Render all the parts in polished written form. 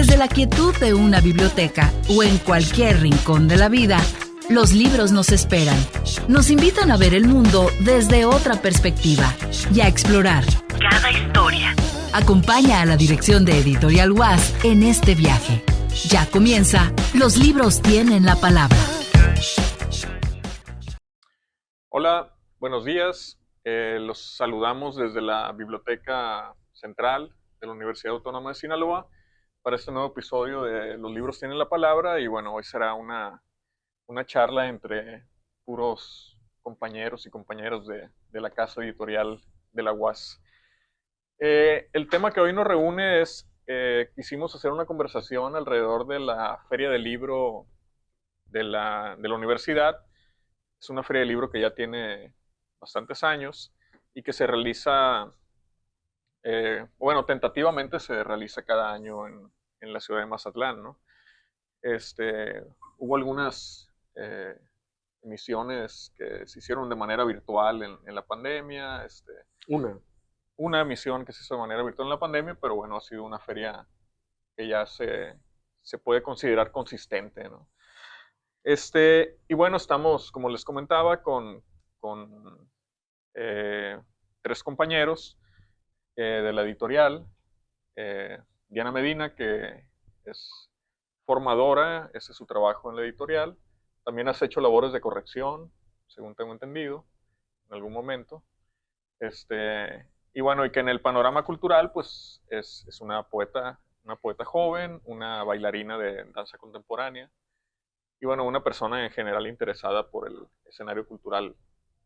Desde la quietud de una biblioteca o en cualquier rincón de la vida, los libros nos esperan. Nos invitan a ver el mundo desde otra perspectiva y a explorar cada historia. Acompaña a la dirección de Editorial UAS en este viaje. Ya comienza Los libros tienen la palabra. Hola, buenos días. Los saludamos desde la Biblioteca Central de la Universidad Autónoma de Sinaloa para este nuevo episodio de Los libros tienen la palabra. Y bueno, hoy será una charla entre puros compañeros y compañeras de la casa editorial de la UAS. El tema que hoy nos reúne es, quisimos hacer una conversación alrededor de la Feria del Libro de la universidad. Es una feria de libro que ya tiene bastantes años y que se realiza, tentativamente se realiza cada año en la ciudad de Mazatlán, ¿no? Hubo algunas emisiones que se hicieron de manera virtual en la pandemia. Una emisión que se hizo de manera virtual en la pandemia, pero bueno, ha sido una feria que ya se puede considerar consistente, ¿no? Y bueno, estamos, como les comentaba, con tres compañeros de la editorial. Diana Medina, que es formadora, ese es su trabajo en la editorial. También has hecho labores de corrección, según tengo entendido, en algún momento. Y bueno, y que en el panorama cultural, pues, es una poeta joven, una bailarina de danza contemporánea, y bueno, una persona en general interesada por el escenario cultural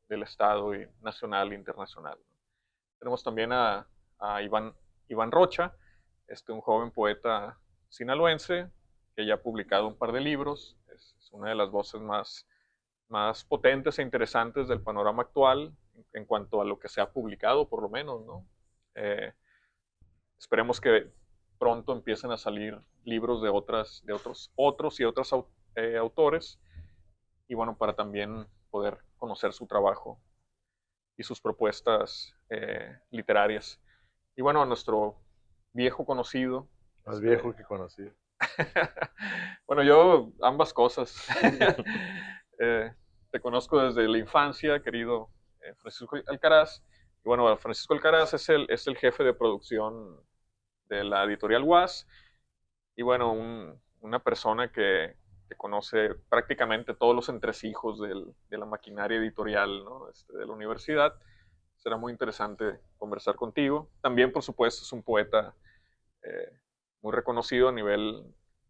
del Estado y nacional e internacional. Tenemos también a Iván Rocha, un joven poeta sinaloense que ya ha publicado un par de libros. Es una de las voces más potentes e interesantes del panorama actual en cuanto a lo que se ha publicado, por lo menos, ¿no? Esperemos que pronto empiecen a salir libros de otros y otras autores, y bueno, para también poder conocer su trabajo y sus propuestas literarias. Y bueno, a nuestro viejo conocido. Más viejo que conocido. Bueno, yo ambas cosas. Te conozco desde la infancia, querido Francisco Alcaraz. Y bueno, Francisco Alcaraz es el jefe de producción de la editorial UAS. Y bueno, una persona que conoce prácticamente todos los entresijos de la maquinaria editorial, ¿no? De la universidad. Será muy interesante conversar contigo. También, por supuesto, es un poeta muy reconocido a nivel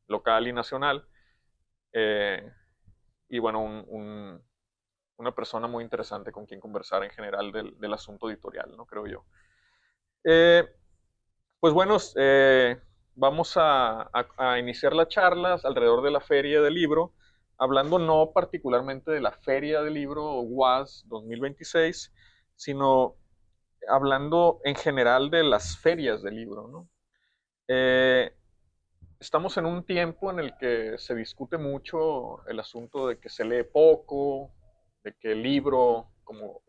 local y nacional. Y bueno, una persona muy interesante con quien conversar en general del asunto editorial, ¿no? Creo yo. Pues bueno, vamos a iniciar las charlas alrededor de la Feria del Libro, hablando no particularmente de la Feria del Libro UAS 2026, sino hablando en general de las ferias del libro, ¿no? Estamos en un tiempo en el que se discute mucho el asunto de que se lee poco, de que el libro como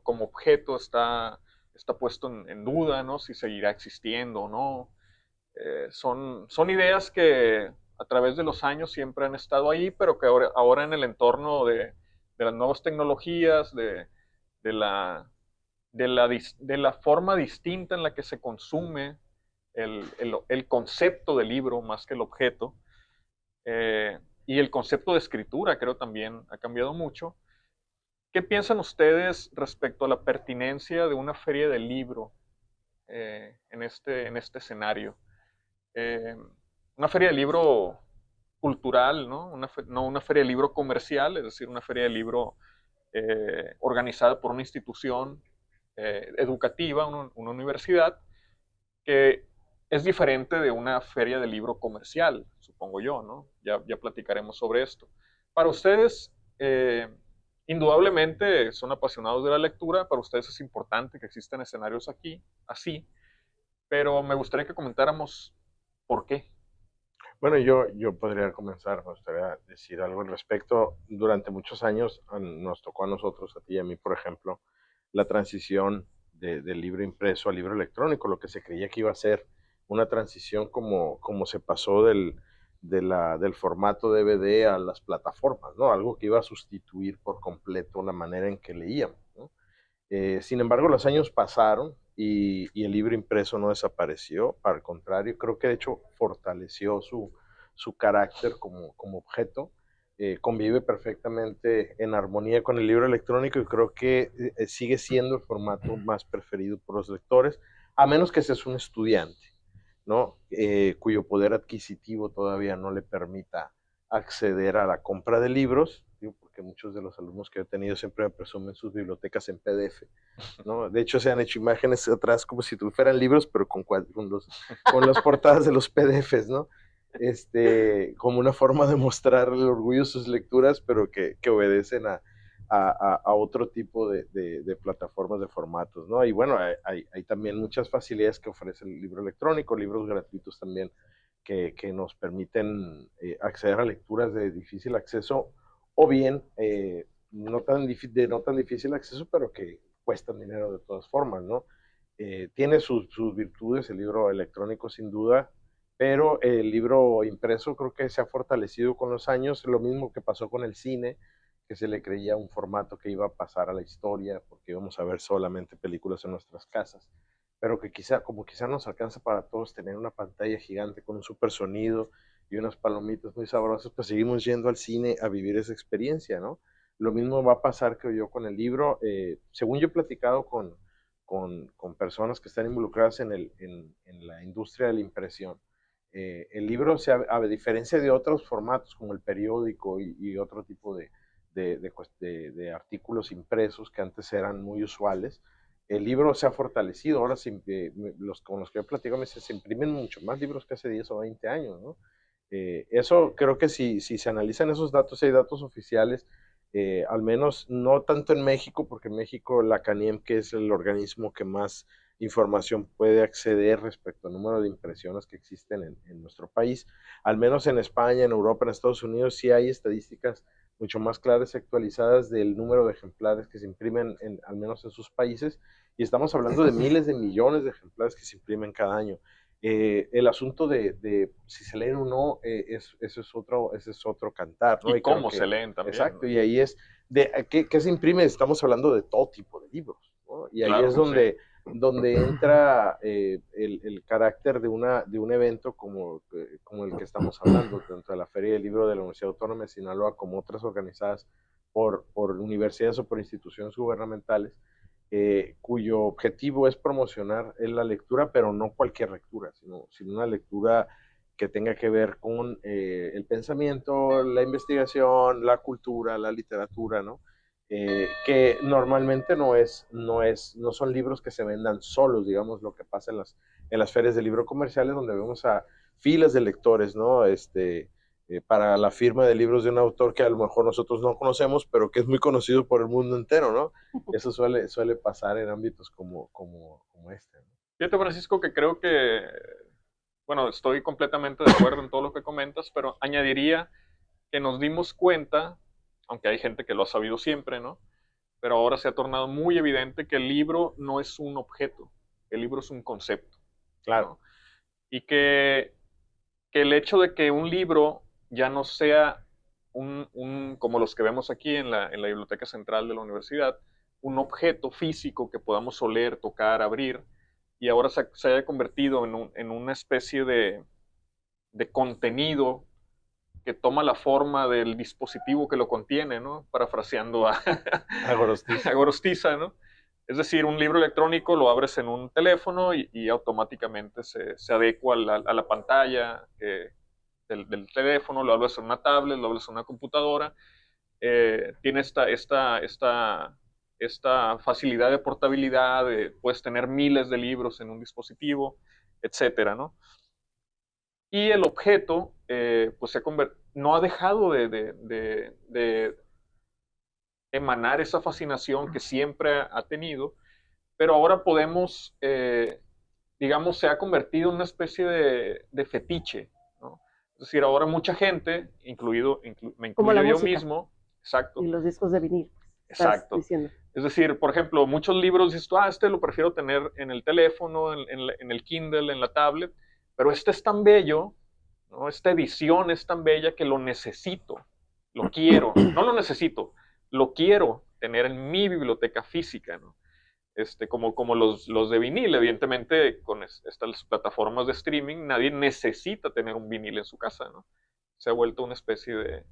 objeto está puesto en duda, ¿no? Si seguirá existiendo o no. Son ideas que a través de los años siempre han estado ahí, pero que ahora en el entorno de las nuevas tecnologías, de la forma distinta en la que se consume el concepto del libro más que el objeto, y el concepto de escritura creo también ha cambiado mucho. ¿Qué piensan ustedes respecto a la pertinencia de una feria del libro en este escenario? Una feria de libro cultural, ¿no? No una feria de libro comercial, es decir, una feria de libro organizada por una institución educativa, una universidad, que es diferente de una feria de libro comercial, supongo yo, ¿no? Ya platicaremos sobre esto. Para ustedes, indudablemente son apasionados de la lectura, para ustedes es importante que existan escenarios así, pero me gustaría que comentáramos por qué. Bueno, yo podría comenzar, me gustaría decir algo al respecto. Durante muchos años nos tocó a nosotros, a ti y a mí, por ejemplo, la transición del libro impreso al libro electrónico, lo que se creía que iba a ser una transición como se pasó del formato DVD a las plataformas, ¿no? Algo que iba a sustituir por completo la manera en que leíamos, ¿no? Sin embargo, los años pasaron y el libro impreso no desapareció, al contrario, creo que de hecho fortaleció su carácter como objeto, convive perfectamente en armonía con el libro electrónico y creo que sigue siendo el formato más preferido por los lectores, a menos que seas un estudiante, ¿no? Cuyo poder adquisitivo todavía no le permita acceder a la compra de libros, digo, porque muchos de los alumnos que he tenido siempre me presumen sus bibliotecas en PDF, ¿no? De hecho, se han hecho imágenes atrás como si fueran libros, pero con las portadas de los PDFs, ¿no? Como una forma de mostrar el orgullo de sus lecturas, pero que obedecen a otro tipo de plataformas, de formatos, ¿no? Y bueno, hay también muchas facilidades que ofrece el libro electrónico, libros gratuitos también que nos permiten acceder a lecturas de difícil acceso o bien no tan difícil acceso, pero que cuestan dinero de todas formas, ¿no? Tiene sus virtudes el libro electrónico sin duda, pero el libro impreso creo que se ha fortalecido con los años, lo mismo que pasó con el cine, que se le creía un formato que iba a pasar a la historia, porque íbamos a ver solamente películas en nuestras casas, pero que quizá nos alcanza para todos tener una pantalla gigante con un super sonido y unas palomitas muy sabrosas, pues seguimos yendo al cine a vivir esa experiencia, ¿no? Lo mismo va a pasar, creo yo, con el libro. Según yo he platicado con personas que están involucradas en la industria de la impresión, el libro, a diferencia de otros formatos como el periódico y otro tipo de artículos impresos que antes eran muy usuales, el libro se ha fortalecido. Ahora con los que yo platico me dicen, se imprimen mucho más libros que hace 10 o 20 años, ¿no? Eso creo que si se analizan esos datos, hay datos oficiales, al menos no tanto en México, porque en México la CANIEM, que es el organismo que más información puede acceder respecto al número de impresiones que existen en nuestro país, al menos en España, en Europa, en Estados Unidos, sí hay estadísticas mucho más claras y actualizadas del número de ejemplares que se imprimen, al menos en sus países, y estamos hablando de miles de millones de ejemplares que se imprimen cada año. El asunto de si se leen o no, ese es otro cantar, ¿no? Y cómo se leen también. Exacto, ¿no? Y ahí es, ¿qué se imprime? Estamos hablando de todo tipo de libros, ¿no? Y ahí Claro, es donde entra el carácter de un evento como el que estamos hablando, tanto de la Feria del Libro de la Universidad Autónoma de Sinaloa como otras organizadas por universidades o por instituciones gubernamentales, cuyo objetivo es promocionar la lectura, pero no cualquier lectura, sino una lectura que tenga que ver con el pensamiento, la investigación, la cultura, la literatura, ¿no? Que normalmente no son libros que se vendan solos, digamos, lo que pasa en las ferias de libro comerciales, donde vemos a filas de lectores, ¿no? Para la firma de libros de un autor que a lo mejor nosotros no conocemos, pero que es muy conocido por el mundo entero, ¿no? Eso suele pasar en ámbitos como este, ¿no? Fíjate, Francisco, que creo que, bueno, estoy completamente de acuerdo en todo lo que comentas, pero añadiría que nos dimos cuenta, aunque hay gente que lo ha sabido siempre, ¿no? Pero ahora se ha tornado muy evidente que el libro no es un objeto, el libro es un concepto. Claro. ¿No? Y que el hecho de que un libro ya no sea como los que vemos aquí en la Biblioteca Central de la Universidad, un objeto físico que podamos oler, tocar, abrir, y ahora se haya convertido en una especie de contenido que toma la forma del dispositivo que lo contiene, ¿no? Parafraseando a Gorostiza, ¿no? Es decir, un libro electrónico lo abres en un teléfono y automáticamente se adecua a la pantalla del teléfono, lo abres en una tablet, lo abres en una computadora, tiene esta facilidad de portabilidad, puedes tener miles de libros en un dispositivo, etcétera, ¿no? Y el objeto, pues no ha dejado de emanar esa fascinación que siempre ha tenido, pero ahora podemos, digamos, se ha convertido en una especie de fetiche, ¿no? Es decir, ahora mucha gente, me incluyo yo mismo, exacto. Y los discos de vinil. Exacto. Diciendo. Es decir, por ejemplo, muchos libros dices, lo prefiero tener en el teléfono, en el Kindle, en la tablet, pero este es tan bello, ¿no? Esta edición es tan bella que lo necesito, lo quiero, no lo necesito, lo quiero tener en mi biblioteca física, ¿no? Como los de vinil, evidentemente con estas plataformas de streaming, nadie necesita tener un vinil en su casa, ¿no? Se ha vuelto una especie de,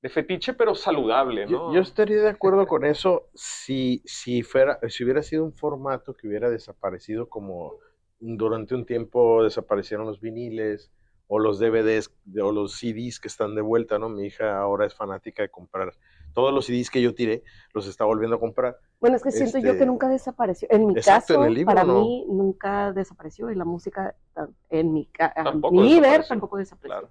de fetiche, pero saludable, ¿no? Yo estaría de acuerdo con eso si hubiera sido un formato que hubiera desaparecido, como durante un tiempo desaparecieron los viniles o los DVDs o los CDs que están de vuelta, ¿no? Mi hija ahora es fanática de comprar todos los CDs que yo tiré, los está volviendo a comprar. Bueno, es que siento yo que nunca desapareció. En mi Exacto, caso, en el libro, para no. mí nunca desapareció, y la música en mi Tampoco líder desapareció. tampoco desapareció. Claro.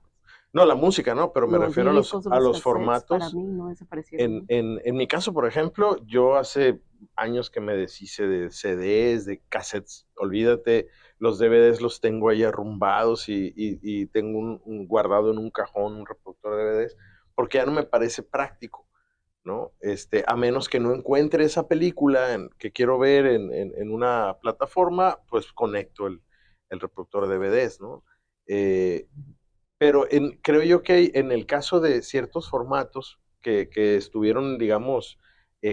No, la música, ¿no? Pero me refiero a discos, los cassettes, formatos. Para mí no desaparecieron. En mi caso, por ejemplo, yo hace años que me deshice de CDs, de cassettes, olvídate, los DVDs los tengo ahí arrumbados y tengo guardado en un cajón un reproductor de DVDs, porque ya no me parece práctico, ¿no? A menos que no encuentre esa película que quiero ver en una plataforma, pues conecto el reproductor de DVDs, ¿no? Pero creo yo que en el caso de ciertos formatos que estuvieron, digamos,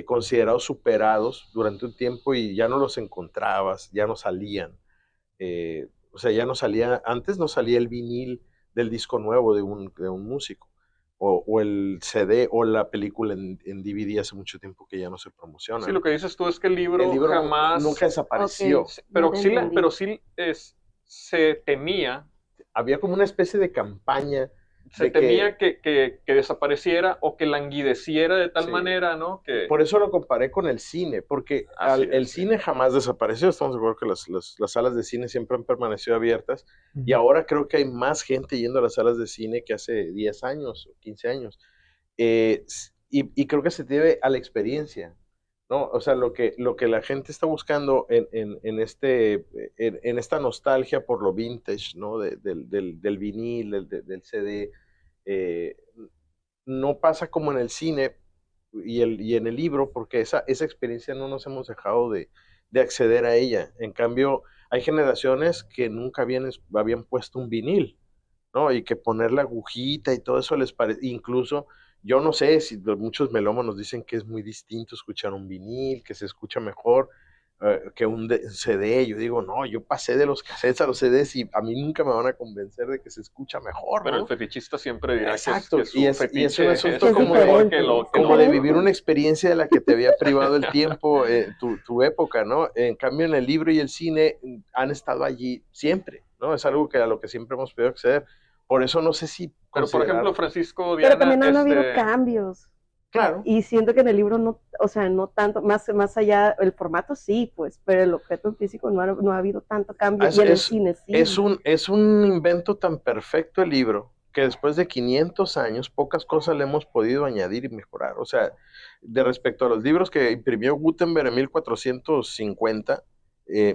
considerados superados durante un tiempo y ya no los encontrabas, ya no salían. O sea, ya no salía, antes no salía el vinil del disco nuevo de un músico, o el CD o la película en DVD hace mucho tiempo que ya no se promociona. Sí, lo que dices tú es que el libro jamás... nunca desapareció. Okay. Pero, No sí se temía. Había como una especie de campaña. Se temía que desapareciera o que languideciera de tal Sí. manera, ¿no? Que... Por eso lo comparé con el cine, porque el cine jamás desapareció. Estamos de acuerdo que las salas de cine siempre han permanecido abiertas, y ahora creo que hay más gente yendo a las salas de cine que hace 10 años o 15 años. Y creo que se debe a la experiencia, ¿no? O sea, lo que la gente está buscando en esta nostalgia por lo vintage, ¿no? Del vinil, del CD, no pasa como en el cine y en el libro, porque esa experiencia no nos hemos dejado de acceder a ella. En cambio, hay generaciones que nunca habían puesto un vinil, ¿no? Y que poner la agujita y todo eso les parece, incluso, yo no sé si muchos melómanos dicen que es muy distinto escuchar un vinil, que se escucha mejor que un CD. Yo digo, no, yo pasé de los cassettes a los CDs y a mí nunca me van a convencer de que se escucha mejor, Pero ¿no? el fetichista siempre dirá Exacto, que y es un asunto es como diferente. de vivir una experiencia de la que te había privado el tiempo, tu época, ¿no? En cambio, en el libro y el cine han estado allí siempre, ¿no? Es algo a lo que siempre hemos podido acceder. Por eso no sé si Pero, por ejemplo, Francisco, Diana... Pero también han habido cambios. Claro. Y siento que en el libro no, o sea, no tanto, más allá, el formato sí, pues, pero el objeto en físico no ha habido tanto cambio. Y en el cine sí. Es un invento tan perfecto el libro que después de 500 años pocas cosas le hemos podido añadir y mejorar. O sea, de respecto a los libros que imprimió Gutenberg en 1450,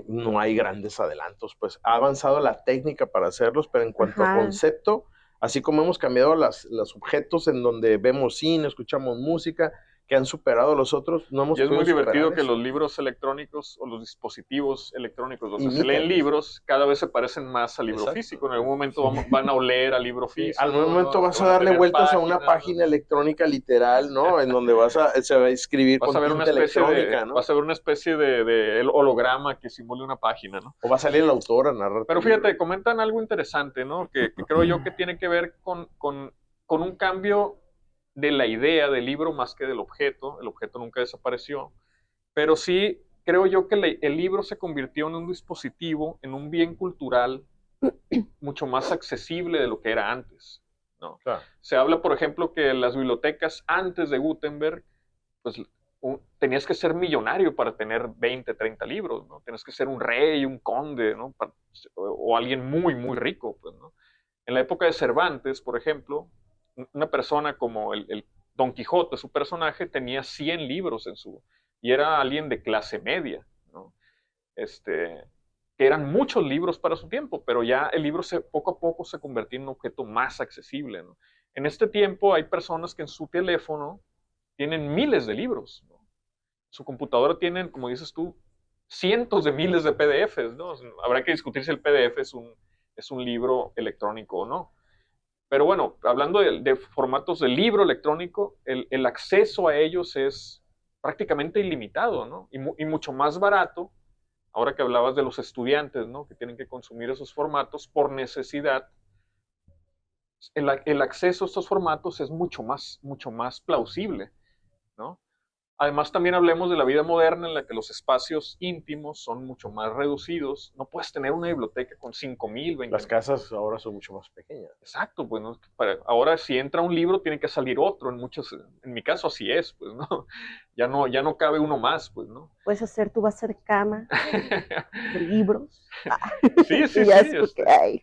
no hay grandes adelantos. Pues ha avanzado la técnica para hacerlos, pero en cuanto a concepto, así como hemos cambiado los objetos en donde vemos cine, escuchamos música, que han superado a los otros, no hemos Y es muy divertido que eso. los libros electrónicos o los dispositivos electrónicos donde se leen libros cada vez se parecen más al libro físico. En algún momento van a oler al libro físico. Al momento vas a darle vueltas a una página electrónica literal, ¿no? En donde se va a escribir con tinta electrónica, ¿no? Vas a ver una especie de holograma que simule una página, ¿no? O va a salir el autor a narrar. Pero fíjate, comentan algo interesante, ¿no? Que creo yo que tiene que ver con un cambio de la idea del libro más que del objeto. El objeto nunca desapareció, pero sí creo yo que el libro se convirtió en un dispositivo, en un bien cultural mucho más accesible de lo que era antes, ¿no? Claro. Se habla, por ejemplo, que las bibliotecas antes de Gutenberg, pues tenías que ser millonario para tener 20, 30 libros, ¿no? Tenías que ser un rey, un conde, ¿no? O alguien muy, muy rico, pues, ¿no? En la época de Cervantes, por ejemplo, una persona como el Don Quijote, su personaje, tenía 100 libros y era alguien de clase media, ¿no? Que eran muchos libros para su tiempo, pero ya el libro poco a poco se convirtió en un objeto más accesible, ¿no? En este tiempo hay personas que en su teléfono tienen miles de libros, ¿no? Su computadora tienen, como dices tú, cientos de miles de PDFs, ¿no? Habrá que discutir si el PDF es un libro electrónico o no. Pero bueno, hablando de formatos de libro electrónico, el acceso a ellos es prácticamente ilimitado, ¿no? Y mucho más barato, ahora que hablabas de los estudiantes, ¿no? Que tienen que consumir esos formatos por necesidad. El acceso a estos formatos es mucho más plausible, ¿no? Además, también hablemos de la vida moderna en la que los espacios íntimos son mucho más reducidos. No puedes tener una biblioteca con 5,000, 20,000. Las casas ahora son mucho más pequeñas. Exacto, pues ¿no? Ahora si entra un libro tiene que salir otro. En mi caso así es, pues no, ya no cabe uno más, pues no. Puedes hacer tu base de cama, de libros. Sí, sí, Y ya sí. es porque, ay,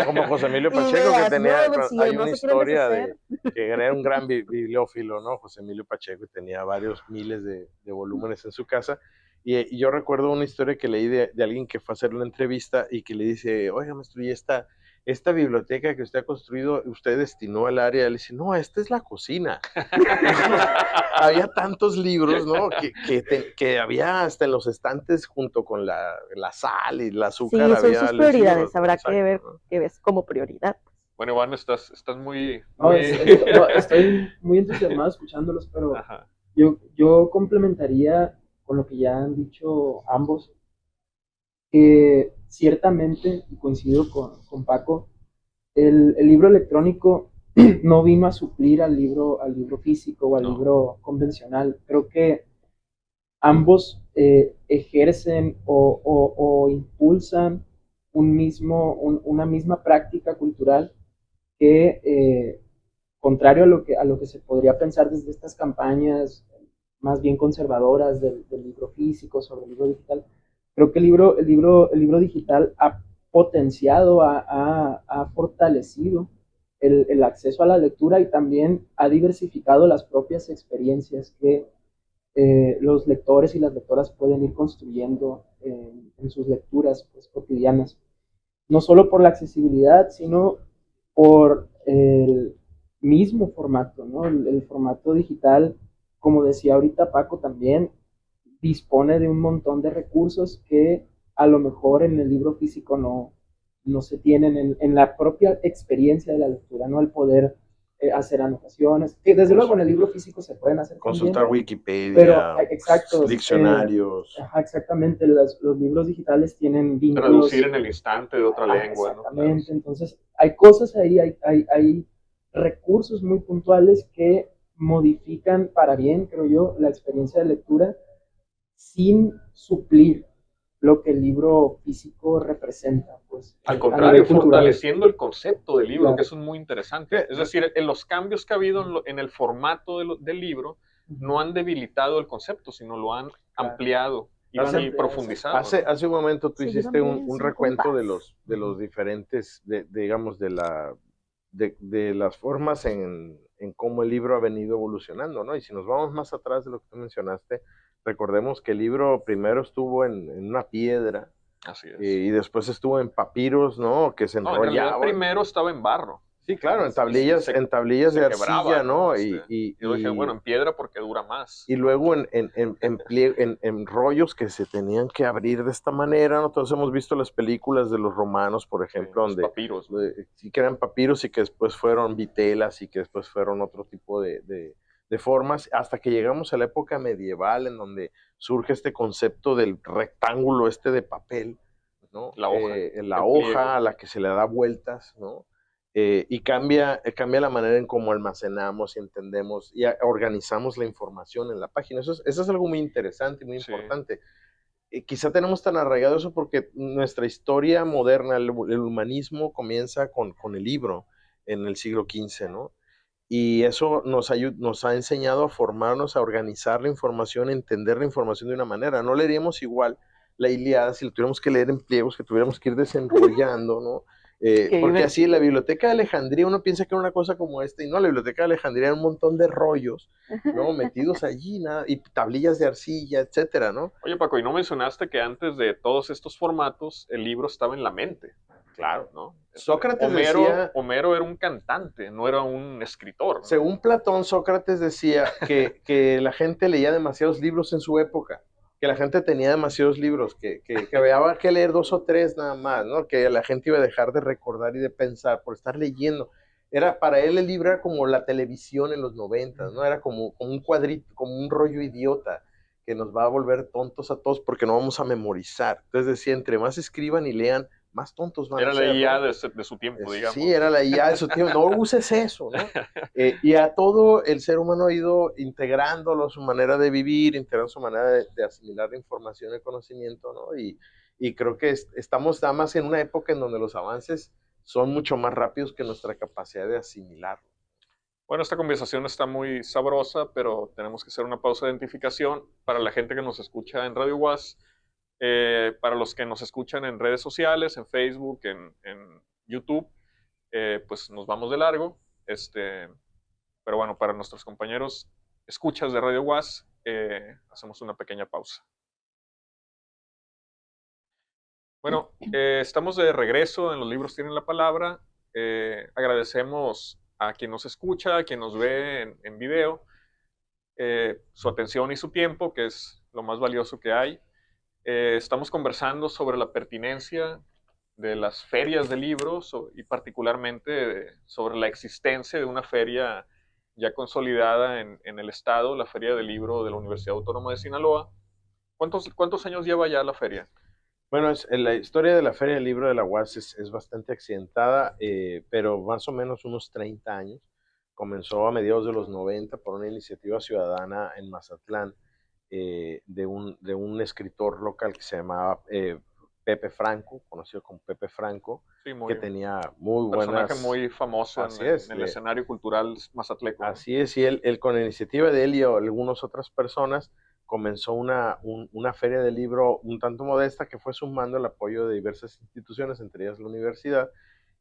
Como José Emilio Pacheco, Ideas, que tenía, ¿no? Si hay no una se quieren historia deshacer. que era un gran bibliófilo, ¿no? José Emilio Pacheco, y tenía varios miles de volúmenes en su casa. Y yo recuerdo una historia que leí de alguien que fue a hacer una entrevista y que le dice, oiga, maestro, ¿y esta biblioteca que usted ha construido, usted destinó al área? Le dice, no, esta es la cocina. Había tantos libros, ¿no? Que había hasta en los estantes junto con la sal y el azúcar. Sí, son había sus los prioridades, libros, habrá exacto, que ver ¿no? qué ves como prioridad. Bueno, Iván, estás muy... No, muy... estoy muy entusiasmado escuchándolos, pero Ajá. yo complementaría con lo que ya han dicho ambos, que ciertamente, y coincido con Paco, el libro electrónico no vino a suplir al libro físico o al No. libro convencional. Creo que ambos ejercen o impulsan una misma práctica cultural que, contrario a lo que se podría pensar desde estas campañas más bien conservadoras del libro físico sobre el libro digital, creo que el libro digital ha potenciado, ha fortalecido el acceso a la lectura y también ha diversificado las propias experiencias que los lectores y las lectoras pueden ir construyendo en sus lecturas pues, cotidianas. No solo por la accesibilidad, sino por el mismo formato, ¿no? El formato digital, como decía ahorita Paco también, dispone de un montón de recursos que a lo mejor en el libro físico no se tienen en la propia experiencia de la lectura, ¿no? El poder hacer anotaciones, que desde luego en el libro físico se pueden hacer Consultar también, Wikipedia, pero exacto, diccionarios. Exactamente, los libros digitales tienen vínculos. Traducir en el instante de otra lengua, ¿no? Exactamente, claro. Entonces hay cosas ahí, hay recursos muy puntuales que modifican para bien, creo yo, la experiencia de lectura sin suplir lo que el libro físico representa. Pues, al contrario, fortaleciendo el concepto del libro, claro, que eso es muy interesante. Es decir, en los cambios que ha habido en el formato del libro no han debilitado el concepto, sino lo han ampliado y profundizado. Hace un momento tú hiciste un recuento de los diferentes, digamos, de las formas en cómo el libro ha venido evolucionando, ¿no? Y si nos vamos más atrás de lo que tú mencionaste, recordemos que el libro primero estuvo en una piedra. Así es. Y después estuvo en papiros, ¿no? Que se enrollaban. En realidad primero estaba en barro. Sí, claro, en tablillas de arcilla, ¿no? Y yo dije, bueno, en piedra porque dura más. Y luego en rollos que se tenían que abrir de esta manera, ¿no? Todos hemos visto las películas de los romanos, por ejemplo, sí, donde papiros, ¿no? Sí que eran papiros y que después fueron vitelas y que después fueron otro tipo de formas, hasta que llegamos a la época medieval, en donde surge este concepto del rectángulo de papel, ¿no? La hoja a la que se le da vueltas, ¿no? Y cambia la manera en cómo almacenamos y entendemos y organizamos la información en la página. Eso es algo muy interesante y muy importante. Quizá tenemos tan arraigado eso porque nuestra historia moderna, el humanismo comienza con el libro en el siglo XV, ¿no? Y eso nos ha enseñado a formarnos, a organizar la información, a entender la información de una manera. No leeríamos igual la Ilíada si lo tuviéramos que leer en pliegos, que tuviéramos que ir desenrollando, ¿no? Porque así en la Biblioteca de Alejandría uno piensa que era una cosa como esta, y no, la Biblioteca de Alejandría era un montón de rollos, ¿no? Metidos allí, nada, y tablillas de arcilla, etcétera, ¿no? Oye, Paco, ¿y no mencionaste que antes de todos estos formatos el libro estaba en la mente? Claro, ¿no? Sócrates decía... Homero era un cantante, no era un escritor, ¿no? Según Platón, Sócrates decía que la gente leía demasiados libros en su época. que la gente tenía demasiados libros, que había que leer 2 o 3 nada más, ¿no? Que la gente iba a dejar de recordar y de pensar por estar leyendo. Para él el libro era como la televisión en los 90, ¿no? Era como un cuadrito, como un rollo idiota que nos va a volver tontos a todos porque no vamos a memorizar. Entonces decía, entre más escriban y lean, más tontos van Era a la ser, IA ¿no? de su tiempo, digamos. Sí, era la IA de su tiempo. No uses eso, ¿no? Y a todo el ser humano ha ido integrándolo, su manera de vivir, integrando su manera de asimilar la información y conocimiento, ¿no? Y creo que estamos nada más en una época en donde los avances son mucho más rápidos que nuestra capacidad de asimilarlo. Bueno, esta conversación está muy sabrosa, pero tenemos que hacer una pausa de identificación para la gente que nos escucha en Radio UAS, para los que nos escuchan en redes sociales, en Facebook, en YouTube, pues nos vamos de largo. Pero bueno, para nuestros compañeros escuchas de Radio UAS, hacemos una pequeña pausa. Bueno, estamos de regreso en Los Libros Tienen la Palabra. Agradecemos a quien nos escucha, a quien nos ve en video, su atención y su tiempo, que es lo más valioso que hay. Estamos conversando sobre la pertinencia de las ferias de libros y particularmente sobre la existencia de una feria ya consolidada en el estado, la Feria del Libro de la Universidad Autónoma de Sinaloa. ¿Cuántos años lleva ya la feria? Bueno, la historia de la Feria del Libro de la UAS es bastante accidentada, pero más o menos unos 30 años. Comenzó a mediados de los 90 por una iniciativa ciudadana en Mazatlán, de un escritor local que se llamaba Pepe Franco, conocido como Pepe Franco, Sí, que tenía muy buenas... personaje muy famoso en el escenario cultural mazatleco. Así es, y él con la iniciativa de él y algunas otras personas comenzó una feria de libro un tanto modesta que fue sumando el apoyo de diversas instituciones, entre ellas la universidad,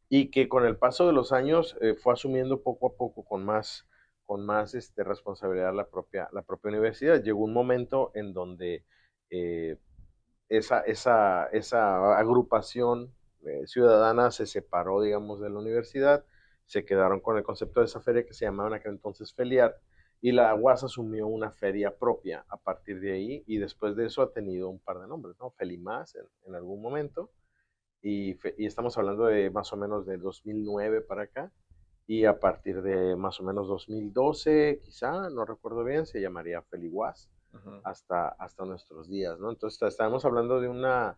y que con el paso de los años fue asumiendo poco a poco con más responsabilidad la propia universidad. Llegó un momento en donde esa agrupación ciudadana se separó, digamos, de la universidad, se quedaron con el concepto de esa feria que se llamaba en aquel entonces Feliar, y la UAS asumió una feria propia a partir de ahí, y después de eso ha tenido un par de nombres, ¿no? Felimás en algún momento, y estamos hablando de más o menos de 2009 para acá, y a partir de más o menos 2012, quizá, no recuerdo bien, se llamaría Feliwas, hasta nuestros días, ¿no? Entonces estábamos hablando de una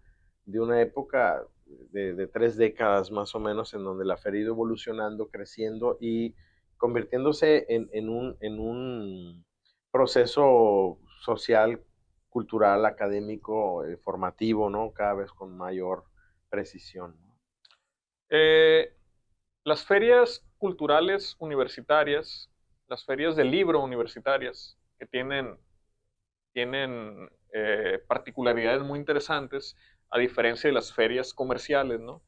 época de 3 décadas más o menos, en donde la feria ha ido evolucionando, creciendo y convirtiéndose en un proceso social, cultural, académico, formativo, ¿no? Cada vez con mayor precisión. Las ferias culturales universitarias, las ferias de libro universitarias, que tienen particularidades muy interesantes, a diferencia de las ferias comerciales, ¿no?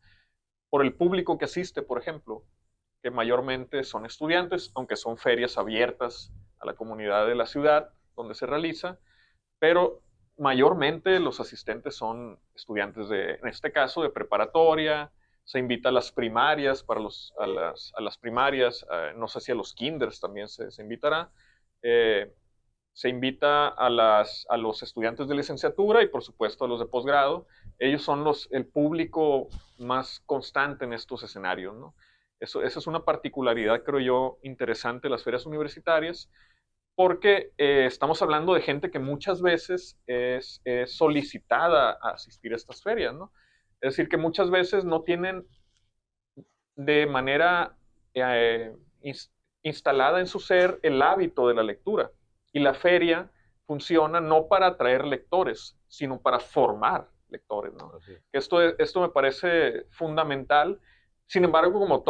Por el público que asiste, por ejemplo, que mayormente son estudiantes, aunque son ferias abiertas a la comunidad de la ciudad donde se realiza, pero mayormente los asistentes son estudiantes en este caso, de preparatoria. Se invita a las primarias, a las primarias, no sé si a los kinders también se invitará. Se invita a los estudiantes de licenciatura y por supuesto a los de posgrado. Ellos son el público más constante en estos escenarios, ¿no? Esa es una particularidad, creo yo, interesante de las ferias universitarias, porque estamos hablando de gente que muchas veces es solicitada a asistir a estas ferias, ¿no? Es decir, que muchas veces no tienen de manera instalada en su ser el hábito de la lectura. Y la feria funciona no para atraer lectores, sino para formar lectores, ¿no? Esto me parece fundamental. Sin embargo, como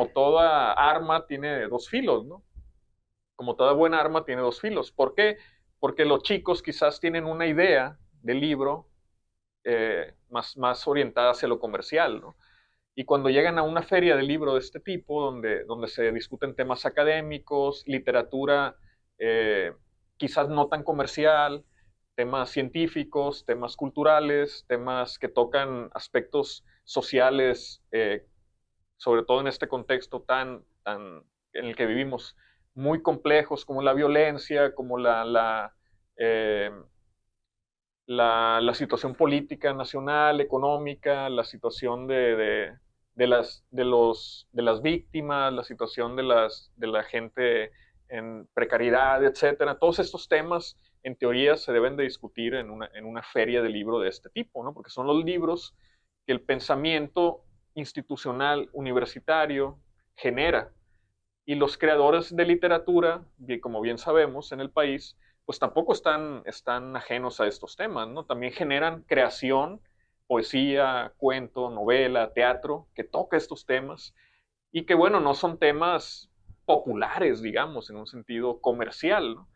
toda arma tiene dos filos, ¿no? Como toda buena arma tiene dos filos. ¿Por qué? Porque los chicos quizás tienen una idea del libro más orientada hacia lo comercial, ¿no? Y cuando llegan a una feria de libro de este tipo, donde se discuten temas académicos, literatura quizás no tan comercial, temas científicos, temas culturales, temas que tocan aspectos sociales, sobre todo en este contexto tan en el que vivimos, muy complejos, como la violencia, como la situación política nacional, económica, la situación de las víctimas, la situación de la gente en precariedad, etcétera. Todos estos temas, en teoría, se deben de discutir en una feria de libro de este tipo, ¿no? Porque son los libros que el pensamiento institucional universitario genera. Y los creadores de literatura, como bien sabemos, en el país, pues tampoco están ajenos a estos temas, ¿no? También generan creación, poesía, cuento, novela, teatro, que toca estos temas y que, bueno, no son temas populares, digamos, en un sentido comercial, ¿no?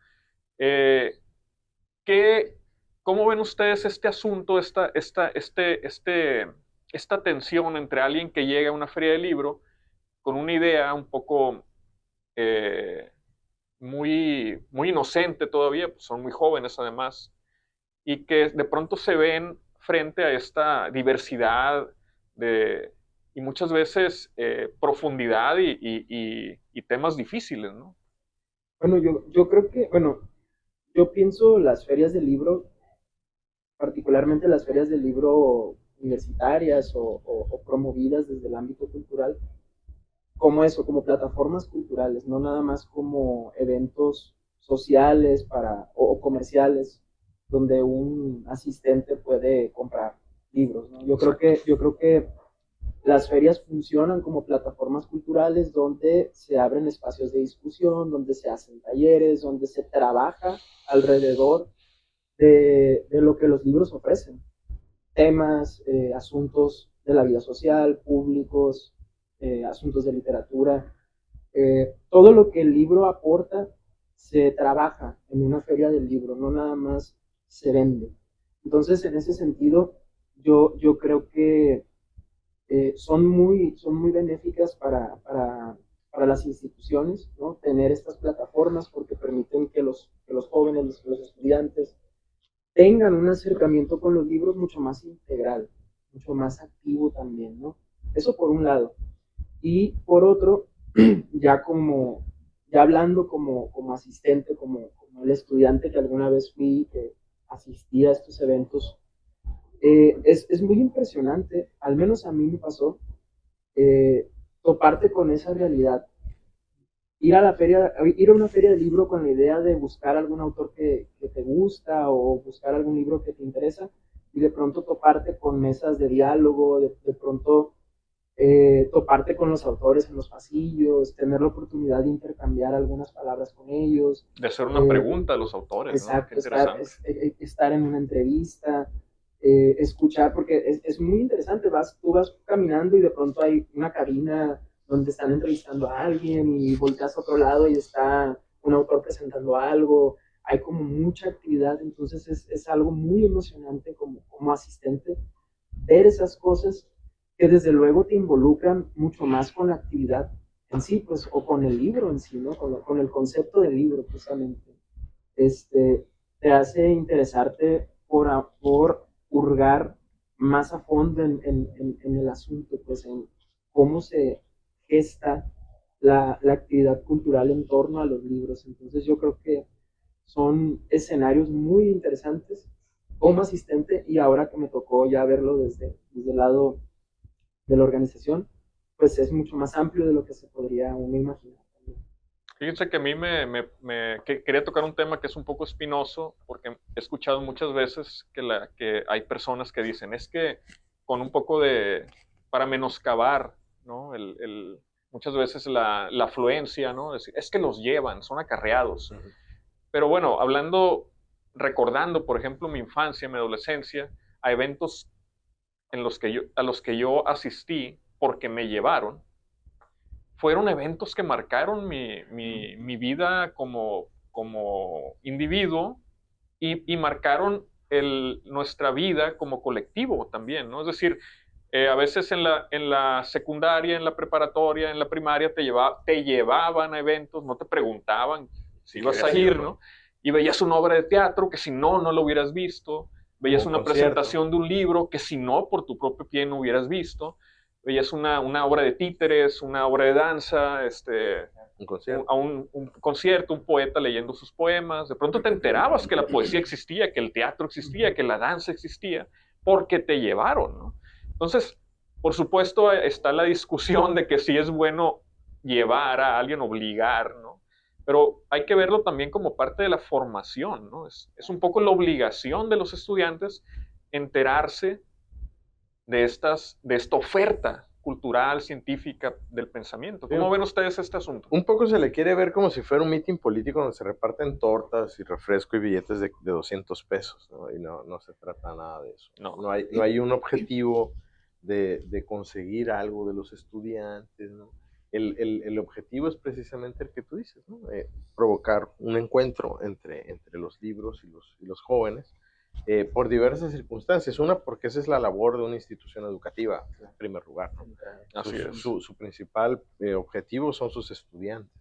Eh, ¿qué- ¿Cómo ven ustedes este asunto, esta tensión entre alguien que llega a una feria de libro con una idea un poco eh, muy inocente todavía, pues son muy jóvenes además, y que de pronto se ven frente a esta diversidad y muchas veces profundidad y temas difíciles, ¿no? Bueno, yo creo que, bueno, yo pienso las ferias del libro, particularmente las ferias del libro universitarias o promovidas desde el ámbito cultural, como eso, como plataformas culturales, no nada más como eventos sociales o comerciales donde un asistente puede comprar libros, ¿no? Yo creo que las ferias funcionan como plataformas culturales donde se abren espacios de discusión, donde se hacen talleres, donde se trabaja alrededor de lo que los libros ofrecen. Temas, asuntos de la vida social, públicos, asuntos de literatura. Todo lo que el libro aporta se trabaja en una feria del libro, no nada más se vende. Entonces, en ese sentido, yo creo que son muy benéficas para las instituciones, ¿no? Tener estas plataformas porque permiten que los jóvenes, los estudiantes tengan un acercamiento con los libros mucho más integral, mucho más activo también, ¿no? Eso por un lado. Y por otro, ya hablando como asistente, como el estudiante que alguna vez fui, que asistía a estos eventos, es muy impresionante, al menos a mí me pasó, toparte con esa realidad. Ir a una feria de libro con la idea de buscar algún autor que te gusta o buscar algún libro que te interesa y de pronto toparte con mesas de diálogo, de pronto toparte con los autores en los pasillos, tener la oportunidad de intercambiar algunas palabras con ellos. De hacer una pregunta a los autores, Exacto, ¿no? Qué interesante. estar en una entrevista, escuchar, porque es muy interesante, tú vas caminando y de pronto hay una cabina donde están entrevistando a alguien y volteas a otro lado y está un autor presentando algo, hay como mucha actividad, entonces es algo muy emocionante como asistente ver esas cosas que desde luego te involucran mucho más con la actividad en sí, pues, o con el libro en sí, ¿no? Con el concepto del libro, justamente. Te hace interesarte por hurgar más a fondo en el asunto, pues, en cómo se gesta la actividad cultural en torno a los libros. Entonces yo creo que son escenarios muy interesantes como asistente y ahora que me tocó ya verlo desde el lado de la organización, pues es mucho más amplio de lo que se podría uno imaginar. Fíjense que a mí quería tocar un tema que es un poco espinoso, porque he escuchado muchas veces que hay personas que dicen, es que con un poco para menoscabar, ¿no? Muchas veces la afluencia, ¿no? Es que los llevan, son acarreados. Uh-huh. Pero bueno, recordando, por ejemplo, mi infancia, mi adolescencia, a eventos a los que yo asistí porque me llevaron, fueron eventos que marcaron mi vida como individuo y marcaron nuestra vida como colectivo también, ¿no? Es decir, a veces en la secundaria, en la preparatoria, en la primaria te llevaban a eventos, no te preguntaban si ibas a ir, ¿no? Y veías una obra de teatro que si no lo hubieras visto, veías una presentación de un libro que si no por tu propio pie no hubieras visto, veías una obra de títeres, una obra de danza, a un concierto, un poeta leyendo sus poemas. De pronto te enterabas que la poesía existía, que el teatro existía, que la danza existía, porque te llevaron, ¿no? Entonces, por supuesto, está la discusión de que si es bueno llevar a alguien, obligar, ¿no? Pero hay que verlo también como parte de la formación, ¿no? Es un poco la obligación de los estudiantes enterarse de esta oferta cultural, científica del pensamiento. ¿Cómo ven ustedes este asunto? Un poco se le quiere ver como si fuera un mitin político donde se reparten tortas y refresco y billetes de 200 pesos, ¿no? Y no se trata nada de eso. No hay un objetivo de conseguir algo de los estudiantes, ¿no? El objetivo es precisamente el que tú dices, ¿no? Provocar un encuentro entre los libros y los jóvenes, por diversas circunstancias. Una, porque esa es la labor de una institución educativa, en primer lugar, ¿no? Así es. Su principal objetivo son sus estudiantes.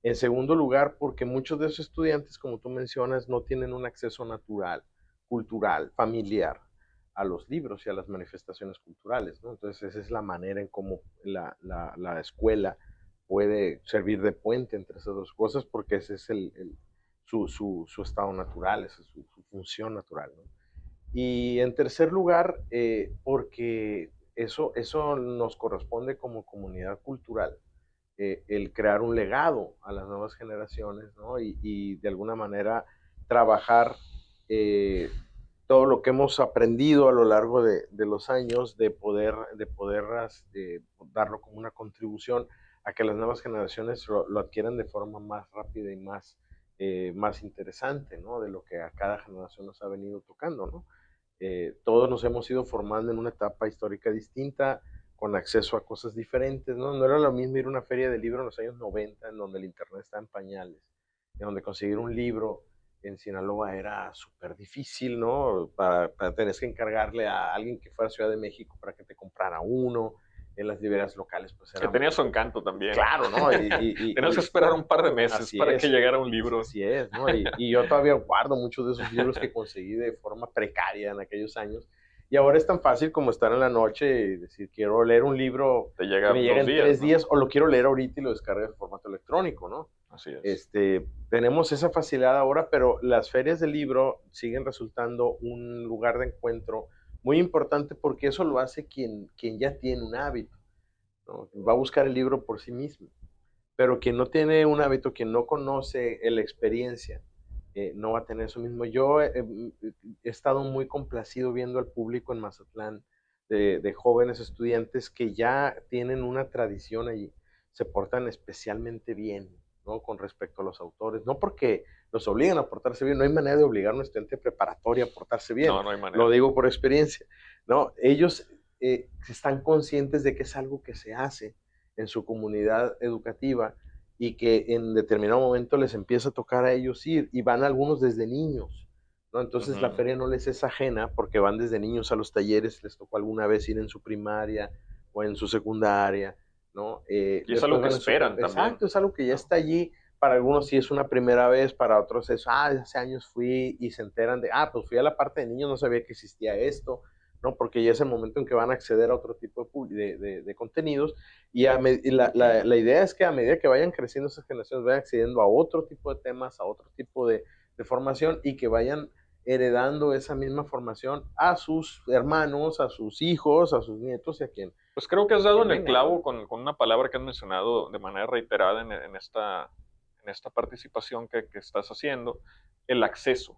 En segundo lugar, porque muchos de esos estudiantes, como tú mencionas, no tienen un acceso natural, cultural, familiar a los libros y a las manifestaciones culturales, ¿no? Entonces esa es la manera en cómo la escuela puede servir de puente entre esas dos cosas, porque ese es su estado natural, esa es su función natural, ¿no? Y en tercer lugar, porque eso nos corresponde como comunidad cultural, el crear un legado a las nuevas generaciones, ¿no? Y de alguna manera trabajar todo lo que hemos aprendido a lo largo de los años, de poder darlo como una contribución a que las nuevas generaciones lo adquieran de forma más rápida y más interesante, ¿no? De lo que a cada generación nos ha venido tocando, ¿no? Todos nos hemos ido formando en una etapa histórica distinta, con acceso a cosas diferentes, ¿no? No era lo mismo ir a una feria de libros en los años 90, en donde el internet está en pañales, en donde conseguir un libro en Sinaloa era súper difícil, ¿no? Tenés que encargarle a alguien que fuera a Ciudad de México para que te comprara uno. En las librerías locales, pues era... Que tenía su encanto también. Claro, ¿no? Tenías que esperar un par de meses para que llegara un libro. Así es, ¿no? Y yo todavía guardo muchos de esos libros que conseguí de forma precaria en aquellos años. Y ahora es tan fácil como estar en la noche y decir, quiero leer un libro, me llega en 3 días, o lo quiero leer ahorita y lo descargo en formato electrónico, ¿no? Así es. Tenemos esa facilidad ahora, pero las ferias de libro siguen resultando un lugar de encuentro muy importante, porque eso lo hace quien ya tiene un hábito, ¿no? Va a buscar el libro por sí mismo. Pero quien no tiene un hábito, quien no conoce la experiencia, no va a tener eso mismo. Yo he estado muy complacido viendo al público en Mazatlán de jóvenes estudiantes que ya tienen una tradición allí, se portan especialmente bien, ¿no? Con respecto a los autores, no porque los obligan a portarse bien, no hay manera de obligar a un estudiante preparatoria a portarse bien, no hay manera. Lo digo por experiencia, ¿no? Ellos están conscientes de que es algo que se hace en su comunidad educativa y que en determinado momento les empieza a tocar a ellos ir, y van algunos desde niños, ¿no? Entonces la feria no les es ajena, porque van desde niños a los talleres, les tocó alguna vez ir en su primaria o en su secundaria, ¿no? Y es algo que esperan también. Exacto, es algo que ya está allí. Para algunos sí es una primera vez, para otros es, hace años fui, y se enteran de, pues fui a la parte de niños, no sabía que existía esto, ¿no? Porque ya es el momento en que van a acceder a otro tipo de contenidos, y la idea es que a medida que vayan creciendo esas generaciones, vayan accediendo a otro tipo de temas, a otro tipo de formación, y que vayan heredando esa misma formación a sus hermanos, a sus hijos, a sus nietos y a quien... Pues creo que has dado en el clavo con una palabra que has mencionado de manera reiterada en esta participación que estás haciendo, el acceso.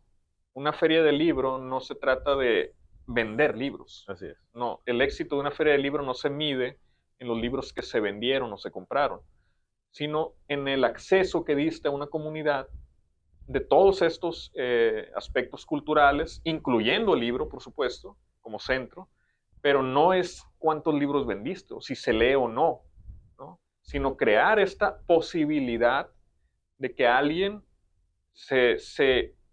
Una feria de libro no se trata de vender libros. Así es. No, el éxito de una feria de libro no se mide en los libros que se vendieron o se compraron, sino en el acceso que diste a una comunidad de todos estos aspectos culturales, incluyendo el libro, por supuesto, como centro, pero no es cuántos libros vendiste o si se lee o no, ¿no? Sino crear esta posibilidad de que alguien se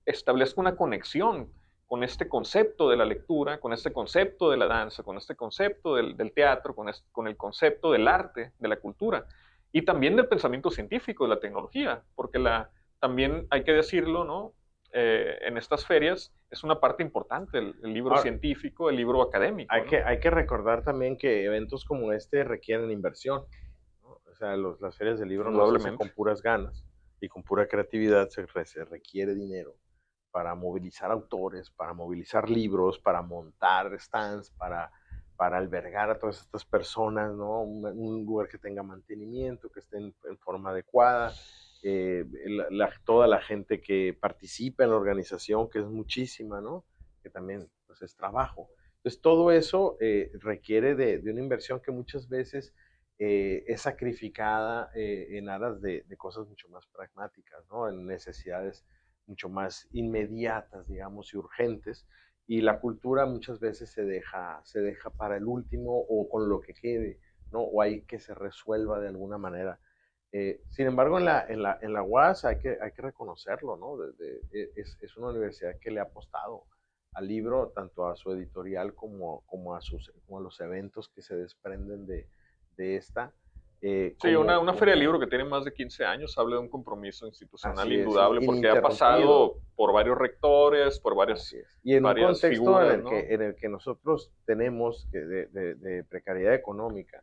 establezca una conexión con este concepto de la lectura, con este concepto de la danza, con este concepto del teatro, con el concepto del arte, de la cultura, y también del pensamiento científico, de la tecnología, porque también hay que decirlo, ¿no? En estas ferias es una parte importante el libro científico, el libro académico. Hay que recordar también que eventos como este requieren inversión, ¿no? sea, las ferias del libro no se hacen con puras ganas y con pura creatividad, se requiere dinero para movilizar autores, para movilizar libros, para montar stands, para albergar a todas estas personas, ¿no? Un lugar que tenga mantenimiento, que esté en forma adecuada, toda la gente que participa en la organización, que es muchísima, ¿no? Que también pues, es trabajo. Entonces, todo eso requiere de una inversión que muchas veces es sacrificada en aras de cosas mucho más pragmáticas, ¿no? En necesidades mucho más inmediatas, digamos, y urgentes. Y la cultura muchas veces se deja para el último o con lo que quede, ¿no? O hay que se resuelva de alguna manera. Sin embargo, en la UAS hay que reconocerlo, ¿no? Es una universidad que le ha apostado al libro, tanto a su editorial como a los eventos que se desprenden de esta. Sí, una feria de libro que tiene más de 15 años habla de un compromiso institucional indudable, es, porque ha pasado por varios rectores, por varias y en un contexto figuras, en el que nosotros tenemos de precariedad económica,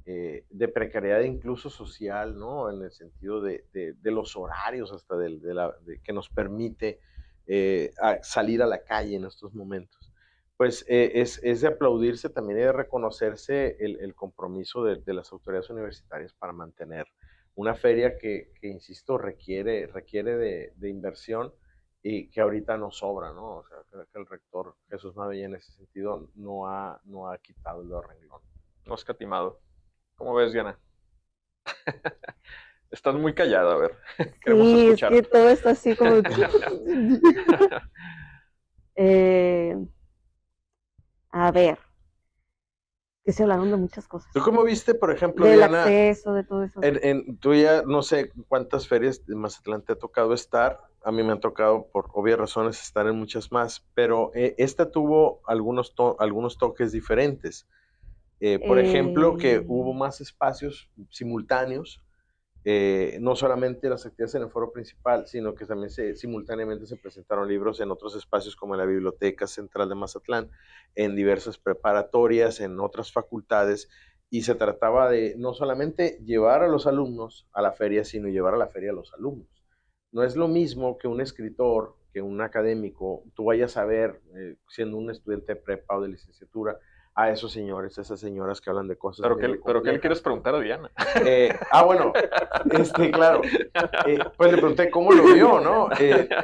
de precariedad incluso social, ¿no? En el sentido de los horarios hasta que nos permite salir a la calle en estos momentos. Pues es de aplaudirse también y de reconocerse el compromiso de las autoridades universitarias para mantener una feria que insisto, requiere de inversión y que ahorita no sobra, ¿no? O sea, creo que el rector Jesús Mabella en ese sentido no ha quitado el renglón. No ha escatimado. ¿Cómo ves, Diana? Estás muy callada, a ver. Queremos escuchar. Es que todo está así como... a ver, que se hablaron de muchas cosas. ¿Tú cómo viste, por ejemplo, del Diana, acceso, de todo eso? Tú ya no sé cuántas ferias de Mazatlán te ha tocado estar. A mí me han tocado, por obvias razones, estar en muchas más, pero esta tuvo algunos toques diferentes. Por ejemplo, que hubo más espacios simultáneos, no solamente las actividades en el foro principal, sino que también simultáneamente se presentaron libros en otros espacios como en la Biblioteca Central de Mazatlán, en diversas preparatorias, en otras facultades, y se trataba de no solamente llevar a los alumnos a la feria, sino llevar a la feria a los alumnos. No es lo mismo que un escritor, que un académico, tú vayas a ver, siendo un estudiante de prepa o de licenciatura, a esos señores, a esas señoras que hablan de cosas. Pero ¿qué le quieres preguntar a Diana? Bueno, claro. Pues le pregunté cómo lo vio, ¿no?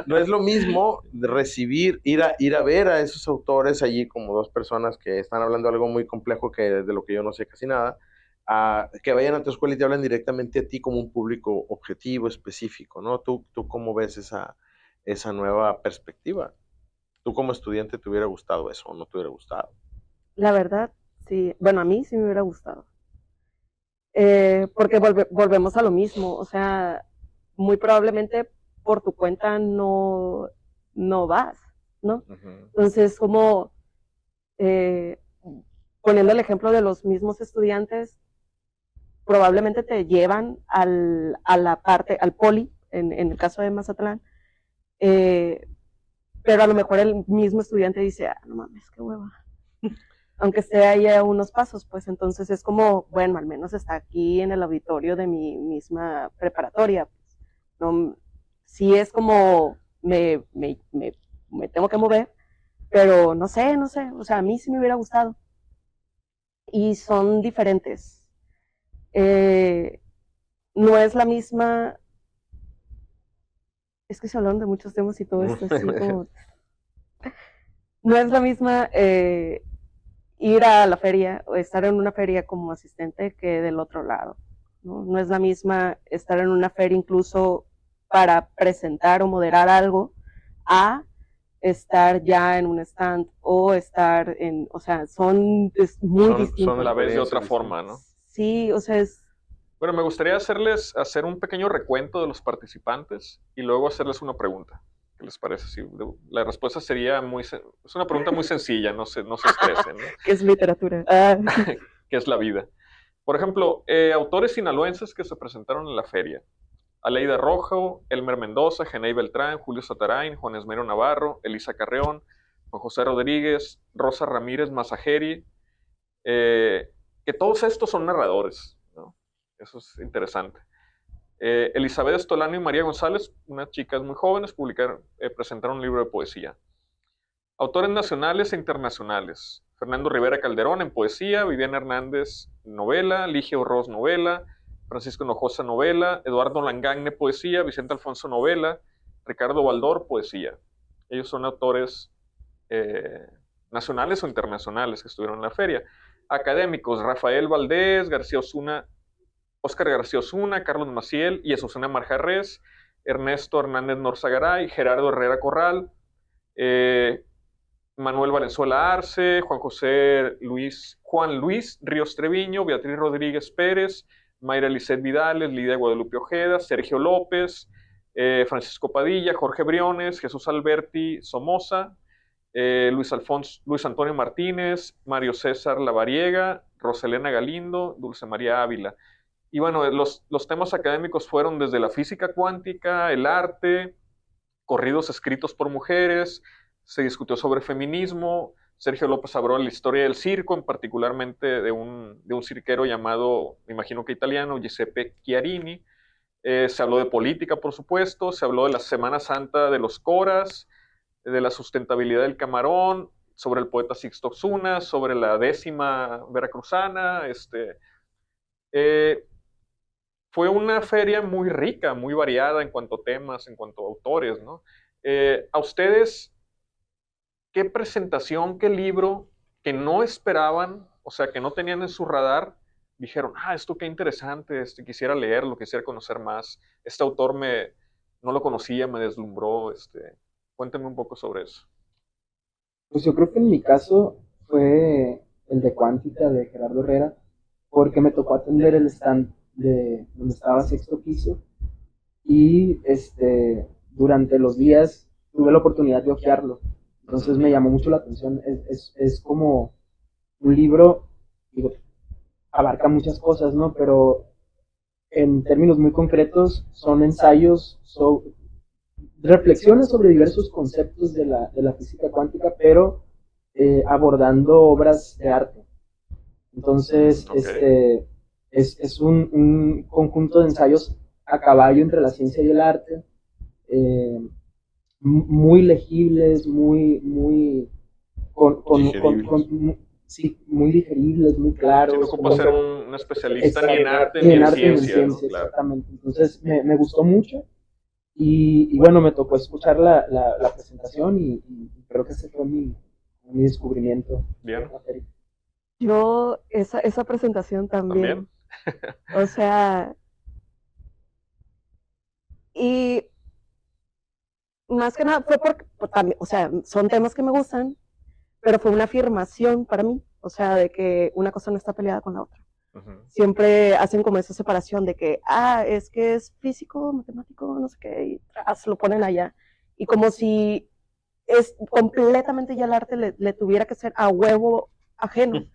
No es lo mismo recibir, ir a ver a esos autores allí como dos personas que están hablando algo muy complejo de lo que yo no sé casi nada, a que vayan a tu escuela y te hablen directamente a ti como un público objetivo, específico, ¿no? ¿Tú cómo ves esa nueva perspectiva? ¿Tú como estudiante te hubiera gustado eso o no te hubiera gustado? La verdad, sí. Bueno, a mí sí me hubiera gustado. Porque volvemos a lo mismo. O sea, muy probablemente por tu cuenta no vas, ¿no? Uh-huh. Entonces, como poniendo el ejemplo de los mismos estudiantes, probablemente te llevan a la parte, al poli, en el caso de Mazatlán, pero a lo mejor el mismo estudiante dice, no mames, qué hueva. Aunque esté ahí a unos pasos, pues entonces es como, bueno, al menos está aquí en el auditorio de mi misma preparatoria. Pues, no, sí es como, me tengo que mover, pero no sé, o sea, a mí sí me hubiera gustado. Y son diferentes. No es la misma, es que se hablaron de muchos temas y todo esto, así como, no es la misma ir a la feria o estar en una feria como asistente que del otro lado, ¿no? No es la misma estar en una feria incluso para presentar o moderar algo a estar ya en un stand o estar o sea, son muy distintos. Son la vez de otra forma, ¿no? Sí, o sea, es... Bueno, me gustaría hacer un pequeño recuento de los participantes y luego hacerles una pregunta. ¿Qué les parece? Sí, la respuesta sería es una pregunta muy sencilla, no se estresen, ¿no? ¿Qué es literatura? ¿Qué es la vida? Por ejemplo, autores sinaloenses que se presentaron en la feria. Aleida Rojo, Elmer Mendoza, Genei Beltrán, Julio Satarain, Juan Esmero Navarro, Elisa Carreón, Juan José Rodríguez, Rosa Ramírez Mazajeri, que todos estos son narradores, ¿no? Eso es interesante. Elizabeth Estolano y María González, unas chicas muy jóvenes, presentaron un libro de poesía. Autores nacionales e internacionales. Fernando Rivera Calderón en poesía, Viviana Hernández novela, Ligia Oroz novela, Francisco Hinojosa novela, Eduardo Langagne poesía, Vicente Alfonso novela, Ricardo Baldor poesía. Ellos son autores nacionales o internacionales que estuvieron en la feria. Académicos, Rafael Valdés, Óscar García Osuna, Carlos Maciel y Azucena Marjarres, Ernesto Hernández Norzagaray, Gerardo Herrera Corral, Manuel Valenzuela Arce, Juan Luis Ríos Treviño, Beatriz Rodríguez Pérez, Mayra Lisset Vidales, Lidia Guadalupe Ojeda, Sergio López, Francisco Padilla, Jorge Briones, Jesús Alberti Somoza, Luis Antonio Martínez, Mario César Lavariega, Roselena Galindo, Dulce María Ávila. Y bueno, los temas académicos fueron desde la física cuántica, el arte, corridos escritos por mujeres, se discutió sobre feminismo. Sergio López habló de la historia del circo, particularmente de un cirquero llamado, me imagino que italiano, Giuseppe Chiarini. Se habló de política, por supuesto, se habló de la Semana Santa de los Coras, de la sustentabilidad del camarón, sobre el poeta Sixto Osuna, sobre la 10ª veracruzana. Fue una feria muy rica, muy variada en cuanto a temas, en cuanto a autores, ¿no? A ustedes, ¿qué presentación, qué libro que no esperaban, o sea, que no tenían en su radar, dijeron, esto qué interesante, quisiera leerlo, quisiera conocer más, este autor no lo conocía, me deslumbró, cuéntenme un poco sobre eso. Pues yo creo que en mi caso fue el de Cuántica de Gerardo Herrera, porque me tocó atender el stand de donde estaba Sexto Piso y durante los días tuve la oportunidad de hojearlo. Entonces me llamó mucho la atención. Es como un libro, digo, abarca muchas cosas, ¿no? Pero en términos muy concretos son ensayos, reflexiones sobre diversos conceptos de la física cuántica, pero abordando obras de arte. Entonces, Okay. es un conjunto de ensayos a caballo entre la ciencia y el arte, muy legibles, muy sí, muy digeribles, muy claros. Sí, no ocupa ser un especialista ni en arte ni ni en ciencia, ciencia, ¿no? Claro. Exactamente. Entonces me gustó mucho y bueno, me tocó escuchar la presentación y creo que ese fue mi descubrimiento. Bien. Yo, esa presentación también. O sea, y más que nada fue porque, también, o sea, son temas que me gustan, pero fue una afirmación para mí, o sea, de que una cosa no está peleada con la otra. Uh-huh. Siempre hacen como esa separación de que, es que es físico, matemático, no sé qué, y lo ponen allá. Y como si es completamente ya el arte le tuviera que ser a huevo ajeno.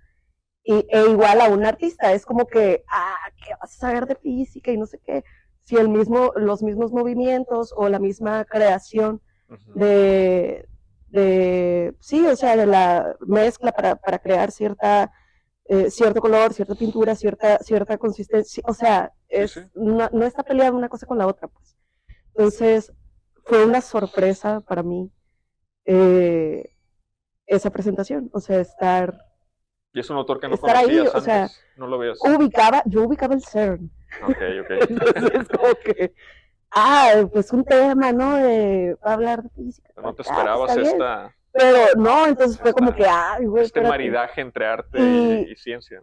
E igual a un artista, es como que, ¿qué vas a saber de física y no sé qué? Si los mismos movimientos o la misma creación uh-huh. Sí, o sea, de la mezcla para crear cierto color, cierta pintura, cierta consistencia, o sea, sí. No está peleada una cosa con la otra, pues. Entonces, fue una sorpresa para mí esa presentación, o sea, estar... Y es un autor que no conocías ahí, antes, o sea, no lo veías. Yo ubicaba el CERN. Ok. Entonces, como que, pues un tema, ¿no? Va a hablar de física. Pero no te esperabas esta... Pero no, entonces fue como que, güey, este maridaje entre arte y ciencia.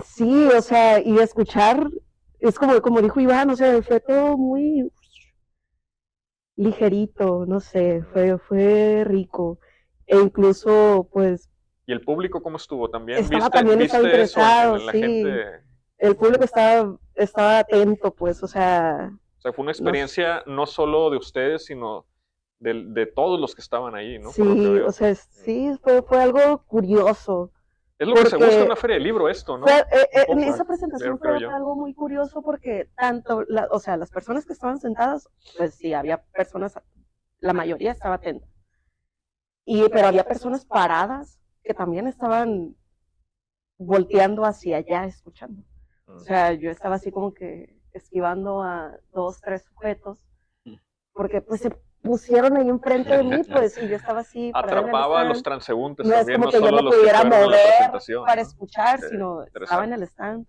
Sí, o sea, y escuchar, es como dijo Iván, o sea, fue todo muy ligerito, no sé, fue rico. E incluso, pues... ¿Y el público cómo estuvo? ¿También estaba interesado, eso, la sí. gente... El público estaba atento, pues, o sea... O sea, fue una experiencia no solo de ustedes, sino de todos los que estaban ahí, ¿no? Sí, o sea, sí, fue algo curioso. Es lo que se busca en una feria de libro, esto, ¿no? En esa presentación fue algo muy curioso porque tanto, o sea, las personas que estaban sentadas, pues sí, había personas, la mayoría estaba atenta. Pero había personas paradas que también estaban volteando hacia allá, escuchando. O sea, yo estaba así como que esquivando a 2, 3 sujetos, porque pues se pusieron ahí enfrente de mí, pues, y yo estaba así parada en el Atrapaba a los stand. transeúntes No es también, como no que yo solo me los que pudiera fueron a la mover presentación, para ¿no? escuchar, sino estaba en Interesante. el stand.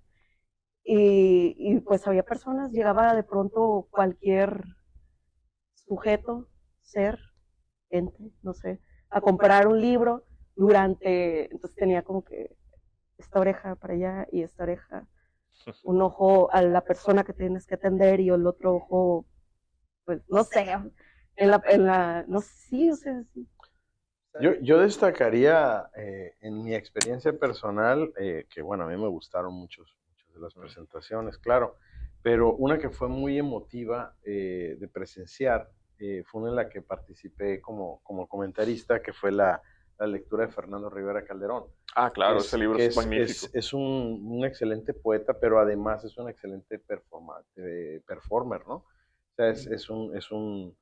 Y pues había personas, llegaba de pronto cualquier sujeto, ser, ente, no sé, a comprar un libro entonces tenía como que esta oreja para allá y esta oreja, un ojo a la persona que tienes que atender y el otro ojo, pues no sé, no sé, sí, o sea, sí. Yo destacaría en mi experiencia personal, que bueno, a mí me gustaron muchas de las presentaciones, claro, pero una que fue muy emotiva de presenciar fue una en la que participé como comentarista, que fue la lectura de Fernando Rivera Calderón. Ah, claro, ese libro es magnífico. Es un excelente poeta, pero además es un excelente performer, ¿no? O sea, es un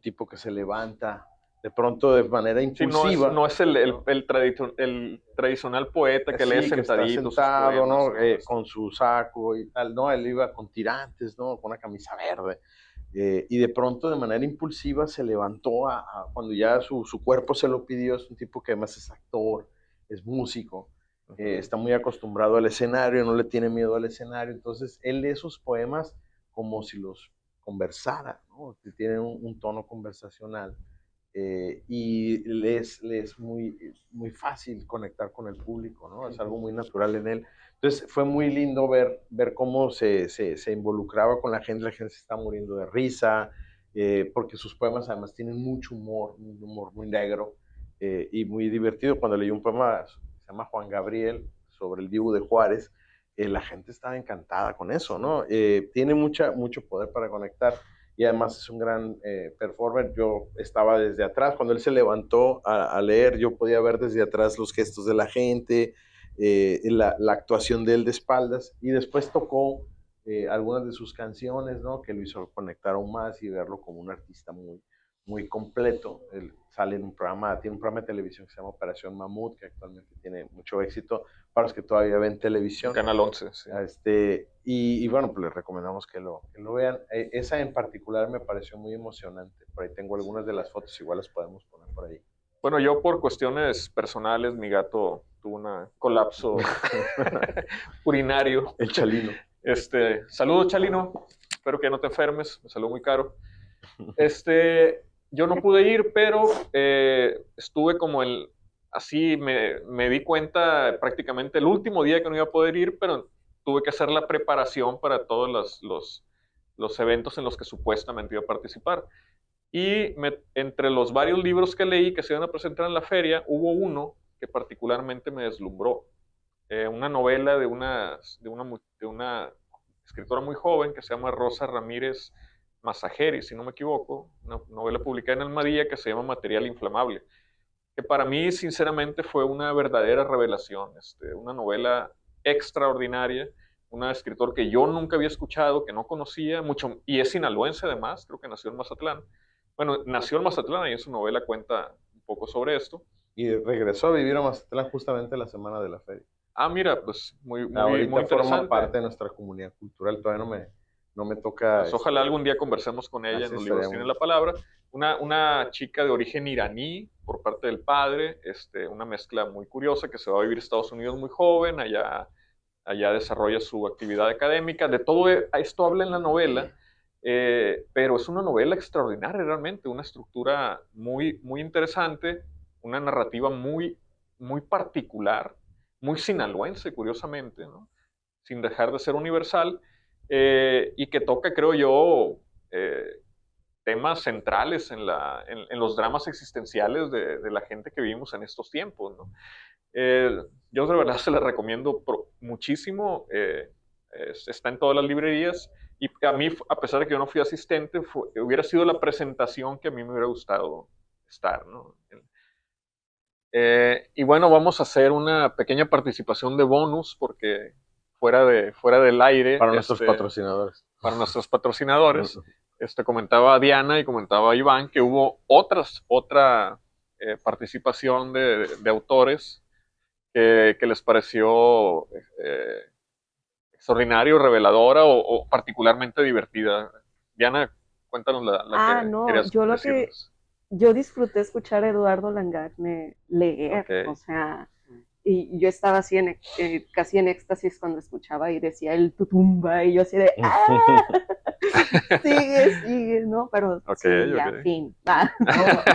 tipo que se levanta de pronto de manera Sí, impulsiva. no es el tradicional poeta que lee Sí, que está sentadito sus sentado, poemas, ¿no? Con su saco y tal, ¿no? Él iba con tirantes, ¿no? Con una camisa verde. Y de pronto, de manera impulsiva, se levantó cuando ya su cuerpo se lo pidió. Es un tipo que además es actor, es músico, está muy acostumbrado al escenario, no le tiene miedo al escenario. Entonces, él lee sus poemas como si los conversara, ¿no? Que tienen un tono conversacional. Y le es muy fácil conectar con el público, ¿no? Es algo muy natural en él. Entonces fue muy lindo ver cómo se involucraba con la gente se está muriendo de risa, porque sus poemas además tienen mucho humor, un humor muy negro y muy divertido. Cuando leí un poema, se llama Juan Gabriel, sobre el Dibu de Juárez, la gente estaba encantada con eso, ¿no? Tiene mucho poder para conectar y además es un gran performer. Yo estaba desde atrás, cuando él se levantó a leer, yo podía ver desde atrás los gestos de la gente, la actuación de él de espaldas, y después tocó algunas de sus canciones, ¿no? Que lo hizo conectar aún más y verlo como un artista muy completo. Él sale en tiene un programa de televisión que se llama Operación Mamut, que actualmente tiene mucho éxito para los que todavía ven televisión. Canal 11, sí. Y bueno, pues les recomendamos que lo vean. Esa en particular me pareció muy emocionante. Por ahí tengo algunas de las fotos, igual las podemos poner por ahí. Bueno, yo por cuestiones personales, mi gato tuvo un colapso urinario. El Chalino. Saludos, Chalino. Espero que no te enfermes. Me salió muy caro. Yo no pude ir, pero estuve como así me di cuenta prácticamente el último día que no iba a poder ir, pero tuve que hacer la preparación para todos los eventos en los que supuestamente iba a participar. Y entre los varios libros que leí que se iban a presentar en la feria, hubo uno que particularmente me deslumbró. Una novela de una escritora muy joven que se llama Rosa Ramírez Mazajeri, si no me equivoco, una novela publicada en Almadía que se llama Material Inflamable, que para mí sinceramente fue una verdadera revelación, una novela extraordinaria, una escritor que yo nunca había escuchado, que no conocía mucho, y es sinaloense además, creo que nació en Mazatlán. Bueno, nació en Mazatlán y en su novela cuenta un poco sobre esto. Y regresó a vivir a Mazatlán justamente la semana de la feria. Ah, mira, pues muy Ahorita interesante. forma parte de nuestra comunidad cultural, todavía no me toca... Pues ojalá algún día conversemos con ella, en los libros tienen la palabra. Una chica de origen iraní por parte del padre, una mezcla muy curiosa, que se va a vivir a Estados Unidos muy joven, allá desarrolla su actividad académica. De todo esto habla en la novela, pero es una novela extraordinaria realmente, una estructura muy interesante, una narrativa muy particular, muy sinaloense, curiosamente, ¿no? Sin dejar de ser universal, y que toca, creo yo, temas centrales en los dramas existenciales de la gente que vivimos en estos tiempos, ¿no? Yo de verdad se la recomiendo muchísimo, está en todas las librerías, y a mí, a pesar de que yo no fui asistente, hubiera sido la presentación que a mí me hubiera gustado estar, ¿no? Y bueno, vamos a hacer una pequeña participación de bonus, porque fuera del aire. Para nuestros patrocinadores. Para nuestros patrocinadores. Comentaba Diana y comentaba Iván que hubo otra participación de autores que les pareció extraordinario, reveladora o particularmente divertida? Diana, cuéntanos la que No, querías decirnos. yo disfruté escuchar a Eduardo Langagne leer, Ok. o sea, y yo estaba así casi en éxtasis cuando escuchaba y decía el tutumba, y yo así de, sigue, ¿no? Pero Ok, sí, ya, ok. fin. No,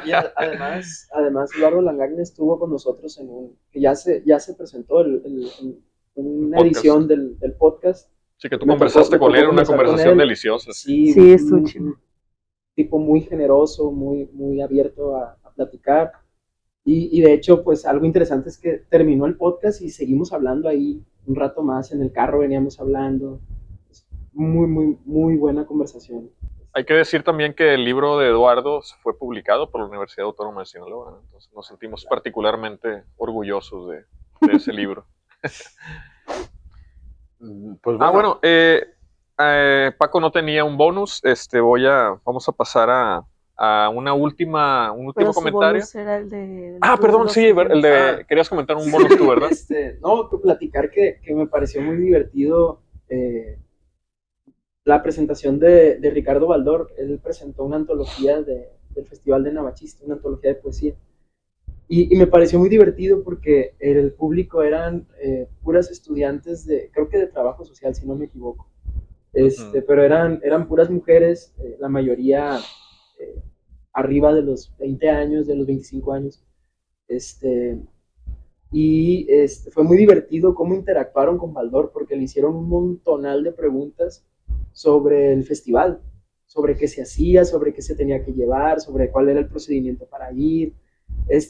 y además Eduardo Langagne estuvo con nosotros que ya se presentó una Podcast. edición del podcast. Sí, que tú Me conversaste tocó con él, una conversar con conversación él. deliciosa. Sí, Sí, estuvo chido. un tipo muy generoso, muy abierto a platicar. Y de hecho, pues algo interesante es que terminó el podcast y seguimos hablando ahí un rato más. En el carro veníamos hablando. Muy buena conversación. Hay que decir también que el libro de Eduardo fue publicado por la Universidad Autónoma de Sinaloa, ¿no? Entonces nos sentimos particularmente orgullosos de ese libro. Pues Bueno, Paco no tenía un bonus. Vamos a pasar a un último Pero su comentario. bonus era el de... Perdón, sí, querías comentar un bonus tú, ¿verdad? No, platicar que me pareció muy divertido la presentación de Ricardo Baldor. Él presentó una antología del Festival de Navachiste, una antología de poesía. Y me pareció muy divertido porque el público eran puras estudiantes creo que de trabajo social, si no me equivoco. Pero eran puras mujeres, la mayoría arriba de los 20 años, de los 25 años. Fue muy divertido cómo interactuaron con Baldor, porque le hicieron un montonal de preguntas sobre el festival, sobre qué se hacía, sobre qué se tenía que llevar, sobre cuál era el procedimiento para ir.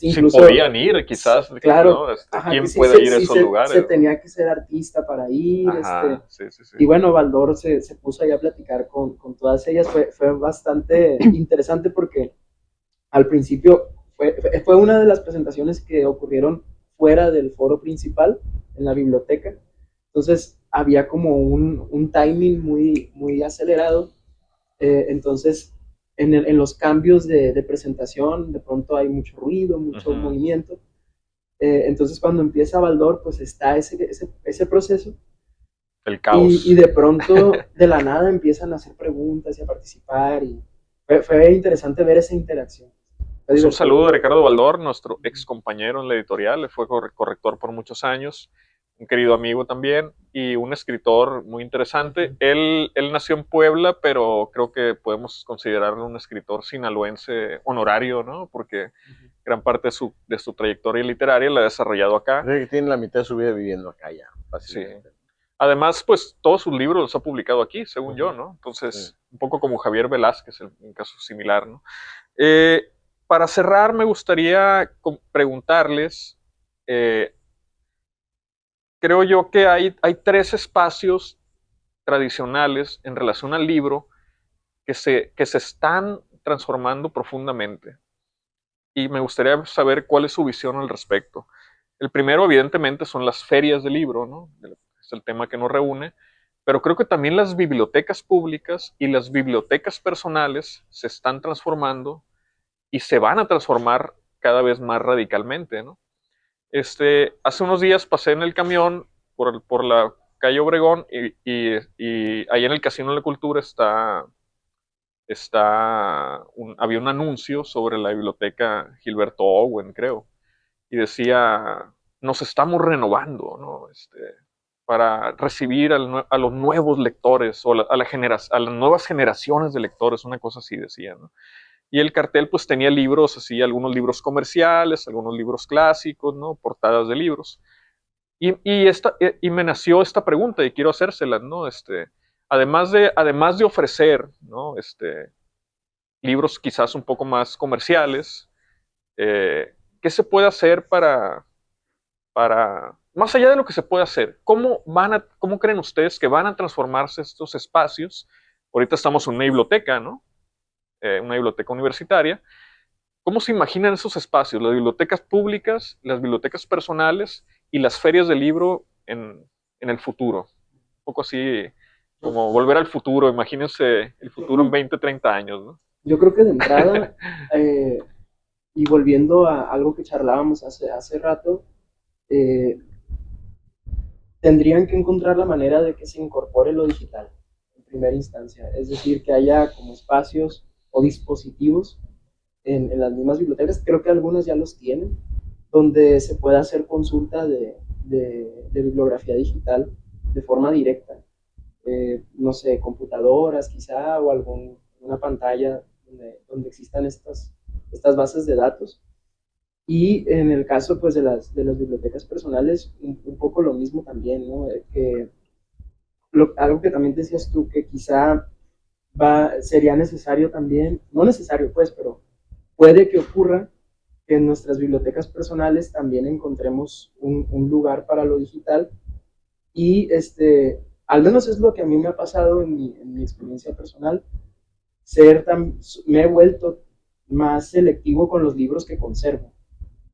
Incluso, si podían ir, quizás. Claro. ¿No? ¿Quién puede ir a esos lugares? Se tenía que ser artista para ir. Ajá, sí. Y bueno, Baldor se puso ahí a platicar con todas ellas. Fue bastante interesante porque al principio fue una de las presentaciones que ocurrieron fuera del foro principal, en la biblioteca. Entonces había como un timing muy acelerado. Entonces en los cambios de presentación de pronto hay mucho ruido, mucho movimiento. Entonces cuando empieza Baldor, pues está ese proceso. El caos. Y de pronto, de la nada, empiezan a hacer preguntas y a participar. Y fue interesante ver esa interacción. Pues un saludo a Ricardo Baldor, nuestro ex compañero en la editorial, fue corrector por muchos años, un querido amigo también y un escritor muy interesante. Él nació en Puebla, pero creo que podemos considerarlo un escritor sinaloense honorario, ¿no? Porque gran parte de su trayectoria literaria la ha desarrollado acá. Creo que tiene la mitad de su vida viviendo acá ya, fácilmente. Sí. Además, pues todos sus libros los ha publicado aquí, según yo, ¿no? Entonces, un poco como Javier Velázquez, en caso similar, ¿no? Para cerrar, me gustaría preguntarles, creo yo que hay 3 espacios tradicionales en relación al libro que se están transformando profundamente. Y me gustaría saber cuál es su visión al respecto. El primero, evidentemente, son las ferias de libro, ¿no? Es el tema que nos reúne. Pero creo que también las bibliotecas públicas y las bibliotecas personales se están transformando y se van a transformar cada vez más radicalmente, ¿no? Hace unos días pasé en el camión por la calle Obregón y ahí en el Casino de la Cultura había un anuncio sobre la biblioteca Gilberto Owen, creo, y decía, nos estamos renovando, ¿no? Para recibir a los nuevos lectores o a las nuevas generaciones de lectores, una cosa así decía, ¿no? Y el cartel pues tenía libros así, algunos libros comerciales, algunos libros clásicos, ¿no? Portadas de libros. Y me nació esta pregunta y quiero hacérsela, ¿no? Además de ofrecer, ¿no? Libros quizás un poco más comerciales, ¿qué se puede hacer para, más allá de lo que se puede hacer, ¿cómo creen ustedes que van a transformarse estos espacios? Ahorita estamos en una biblioteca, ¿no? Una biblioteca universitaria. ¿Cómo se imaginan esos espacios? Las bibliotecas públicas, las bibliotecas personales y las ferias de libro en el futuro. Un poco así como volver al futuro. Imagínense el futuro en 20, 30 años, ¿no? Yo creo que de entrada, y volviendo a algo que charlábamos hace rato, tendrían que encontrar la manera de que se incorpore lo digital en primera instancia, es decir, que haya como espacios o dispositivos en las mismas bibliotecas, creo que algunas ya los tienen, donde se pueda hacer consulta de bibliografía digital de forma directa. No sé, computadoras quizá o alguna pantalla donde existan estas bases de datos. Y en el caso pues, de las bibliotecas personales, un poco lo mismo también, ¿no? Algo que también decías tú, que quizá sería necesario también, no necesario pues, pero puede que ocurra que en nuestras bibliotecas personales también encontremos un lugar para lo digital y al menos es lo que a mí me ha pasado en mi experiencia personal, me he vuelto más selectivo con los libros que conservo,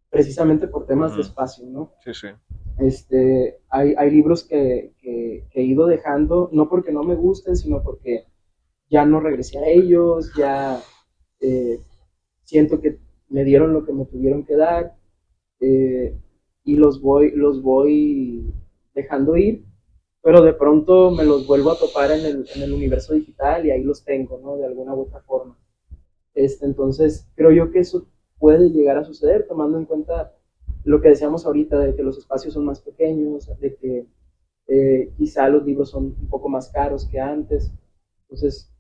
precisamente por temas de espacio, ¿no? Sí, sí. Hay libros que he ido dejando, no porque no me gusten, sino porque ya no regresé a ellos, ya eh, siento que me dieron lo que me tuvieron que dar, y los voy dejando ir, pero de pronto me los vuelvo a topar en el universo digital y ahí los tengo, ¿no? De alguna u otra forma. Entonces, creo yo que eso puede llegar a suceder, tomando en cuenta lo que decíamos ahorita, de que los espacios son más pequeños, de que quizá los libros son un poco más caros que antes. Entonces,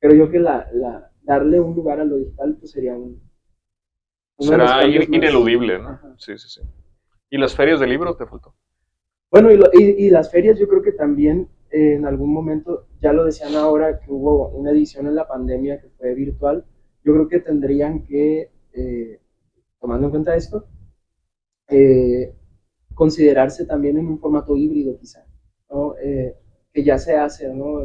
creo yo que darle un lugar a lo digital pues sería uno de los Será cambios más... ineludible, ¿no? Ajá. Sí, sí, sí. ¿Y las ferias de libros te faltó? Bueno, y las ferias yo creo que también en algún momento, ya lo decían ahora que hubo una edición en la pandemia que fue virtual, yo creo que tendrían que, tomando en cuenta esto, eh, considerarse también en un formato híbrido quizá, ¿no? Que ya se hace, ¿no?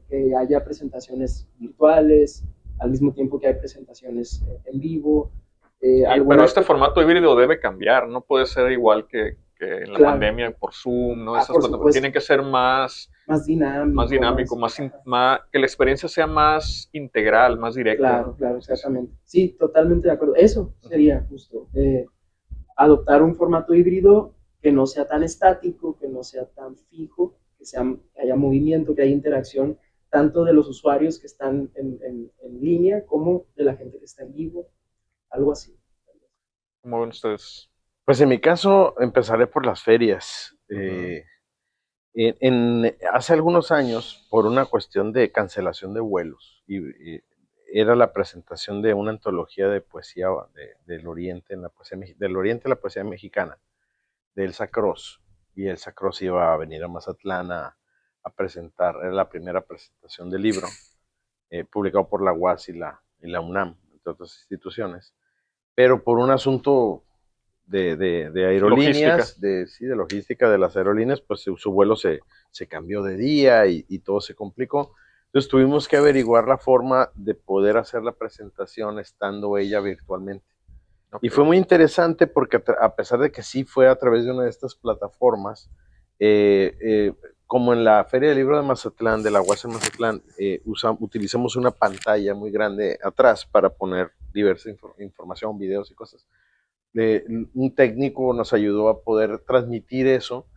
Que haya presentaciones virtuales, al mismo tiempo que hay presentaciones en vivo. Pero este formato híbrido debe cambiar, no puede ser igual que en la Claro. pandemia por Zoom, ¿no? Esas Por plataformas supuesto. tienen que ser más dinámico, que la experiencia sea más integral, más directa. Claro, claro, exactamente. Sí, totalmente de acuerdo. Eso sería justo. Adoptar un formato híbrido que no sea tan estático, que no sea tan fijo, que haya movimiento, que haya interacción, tanto de los usuarios que están en línea como de la gente que está en vivo, algo así. ¿Cómo ven ustedes? Pues en mi caso empezaré por las ferias. Hace algunos años, por una cuestión de cancelación de vuelos, y era la presentación de una antología de poesía del Oriente, del Oriente la poesía mexicana, de Elsa Cross, y Elsa Cross iba a venir a Mazatlán a presentar, era la primera presentación del libro, publicado por la UAS y la UNAM, entre otras instituciones, pero por un asunto de aerolíneas, de logística de las aerolíneas, pues su vuelo se cambió de día y todo se complicó. Entonces tuvimos que averiguar la forma de poder hacer la presentación estando ella virtualmente. Okay. Y fue muy interesante porque a pesar de que sí fue a través de una de estas plataformas, como en la Feria del Libro de Mazatlán, de la UAS en Mazatlán, utilizamos una pantalla muy grande atrás para poner diversa información, videos y cosas. Un técnico nos ayudó a poder transmitir eso,